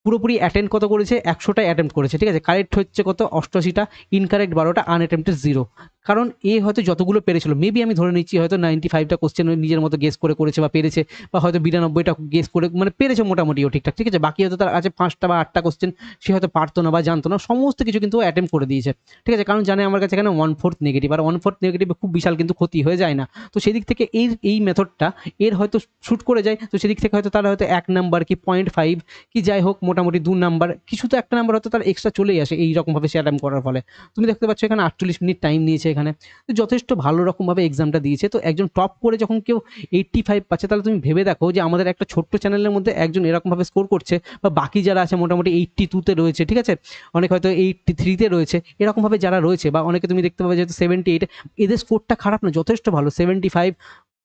পুরোপুরি অ্যাটেন্ড কত করেছে? 100টা অ্যাটেম্প্ট করেছে, ঠিক আছে? কারেক্ট হচ্ছে কত? 88টা, ইনকারেক্ট 12টা, আনঅ্যাটেম্পটেড 0। কারণ এ হয়তো যতগুলো পেরেছিল, মেবি আমি ধরে নিচ্ছি হয়তো 95টা কোশ্চেন নিজের মতো গেস করে করেছে বা পেরেছে, বা হয়তো 92টা গেস করে মানে পেরেছে মোটামুটিও ঠিকঠাক, ঠিক আছে? বাকি হয়তো তার আছে 5টা বা 8টা কোশ্চেন সে হয়তো পারতো না বা জানতো না, সমস্ত কিছু কিন্তু অ্যাটেম্প্ট করে দিয়েছে, ঠিক আছে? কারণ জানে আমার কাছে এখানে 1/4 নেগেটিভ, আর 1/4 নেগেটিভে খুব বিশাল কিন্তু ক্ষতি হয়ে যায় না। তো সেদিক থেকে এই মেথডটা এর হয়তো শ্যুট করে যায়, তো সেদিক থেকে হয়তো তার হয়তো 1 নাম্বার কি 0.5 কি যাই হোক, মোটামুটি 2 নাম্বার কিছু তো একটা নাম্বার হয়তো তার এক্সট্রা চলেই আসে এইরকমভাবে সে অ্যাটেম্প্ট করার ফলে। তুমি দেখতে পাচ্ছ এখানে 48 মিনিট টাইম নিয়েছে এখানে, তো যথেষ্ট ভালো রকমভাবে এক্সামটা দিয়েছে। তো একজন টপ করে যখন কেউ 85 পাচ্ছে, তাহলে তুমি ভেবে দেখো যে আমাদের একটা ছোট্ট চ্যানেলের মধ্যে একজন এরকমভাবে স্কোর করছে, বা বাকি যারা আছে মোটামুটি 82-তে রয়েছে, ঠিক আছে? অনেক হয়তো 83-তে রয়েছে, এরকমভাবে যারা রয়েছে, বা অনেকে তুমি দেখতে পাবে যেহেতু 78, এদের স্কোরটা খারাপ না, যথেষ্ট ভালো। 75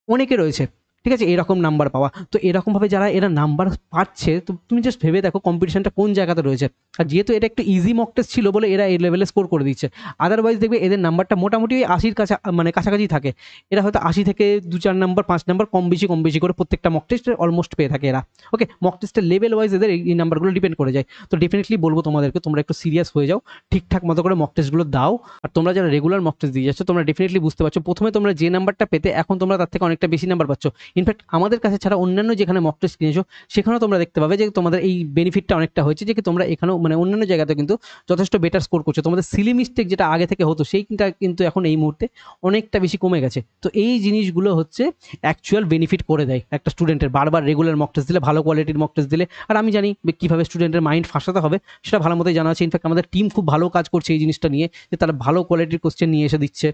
অনেকে রয়েছে, ঠিক আছে? এরকম নাম্বার পাওয়া, তো এরকমভাবে যারা এরা নাম্বার পাচ্ছে, তো তুমি জাস্ট ভেবে দেখো কম্পিটিশনটা কোন জায়গাতে রয়েছে। আর যেহেতু এটা একটু ইজি মক টেস্ট ছিল বলে এরা এই লেভেলে স্কোর করে দিচ্ছে। আদারওয়াইজ দেখবে এদের নাম্বারটা মোটামুটি ওই 80-র কাছা মানে কাছাকাছি থাকে। এরা হয়তো 80 থেকে 2-4 নাম্বার 5 নাম্বার কম বেশি করে প্রত্যেকটা মক টেস্টে অলমোস্ট পেয়ে থাকে এরা। ওকে, মক টেস্টের লেভেল ওয়াইজ এদের এই নাম্বারগুলো ডিপেন্ড করে যায়। তো ডেফিনেটলি বলবো তোমাদেরকে, তোমরা একটু সিরিয়াস হয়ে যাও, ঠিকঠাক মতো করে মক টেস্টগুলো দাও। আর তোমরা যারা রেগুলার মক টেস্ট দিয়ে যাচ্ছ, তোমরা ডেফিনেটলি বুঝতে পারছো প্রথমে তোমরা যে নাম্বারটা পেতে, এখন তোমরা তার থেকে অনেকটা বেশি নাম্বার পাচ্ছ। ইনফ্যাক্ট আমাদের কাছে ছাড়া অন্যান্য যেখানে মক টেস্ট কিনেছো, সেখানেও তোমরা দেখতে পাবে যে তোমাদের এই বেনিফিটটা অনেকটা হয়েছে, যে কি তোমরা এখানেও মানে অন্যান্য জায়গাতে কিন্তু যথেষ্ট বেটার স্কোর করছো। তোমাদের সিলি মিস্টেক যেটা আগে থেকে হতো, সেইটা কিন্তু এখন এই মুহূর্তে অনেকটা বেশি কমে গেছে। তো এই জিনিসগুলো হচ্ছে অ্যাকচুয়াল বেনিফিট করে দেয় একটা স্টুডেন্টের, বারবার রেগুলার মক টেস্ট দিলে, ভালো কোয়ালিটির মক টেস্ট দিলে। আর আমি জানি কিভাবে স্টুডেন্টের মাইন্ড ফাঁসাতে হবে, সেটা ভালো মতোই জানা আছে। ইনফ্যাক্ট আমাদের টিম খুব ভালো কাজ করছে এই জিনিসটা নিয়ে, যে তারা ভালো কোয়ালিটির কোশ্চেন নিয়ে এসে দিচ্ছে।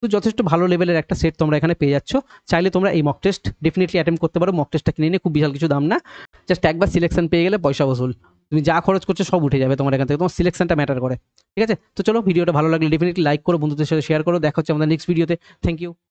তো যথেষ্ট ভালো লেভেলের একটা সেট তোমরা এখানে পেয়ে যাচ্ছ। চাইলে তোমরা এই মক টেস্ট ডেফিনেটলি অ্যাটেম্প করতে পারো। মক টেস্টটা কিনে নিয়ে খুব বিশাল কিছু দাম না, জাস্ট একবার সিলেকশন পেয়ে গেলে পয়সা বসুল। তুমি যা খরচ করছো সব উঠে যাবে তোমার এখান থেকে, তোমার সিলেকশনটা ম্যাটার করে, ঠিক আছে? তো চলো, ভিডিওটা ভালো লাগলে ডেফিনেটলি লাইক করো, বন্ধুদের সাথে শেয়ার করো। দেখা হচ্ছে আমাদের নেক্সট ভিডিওতে। Thank you.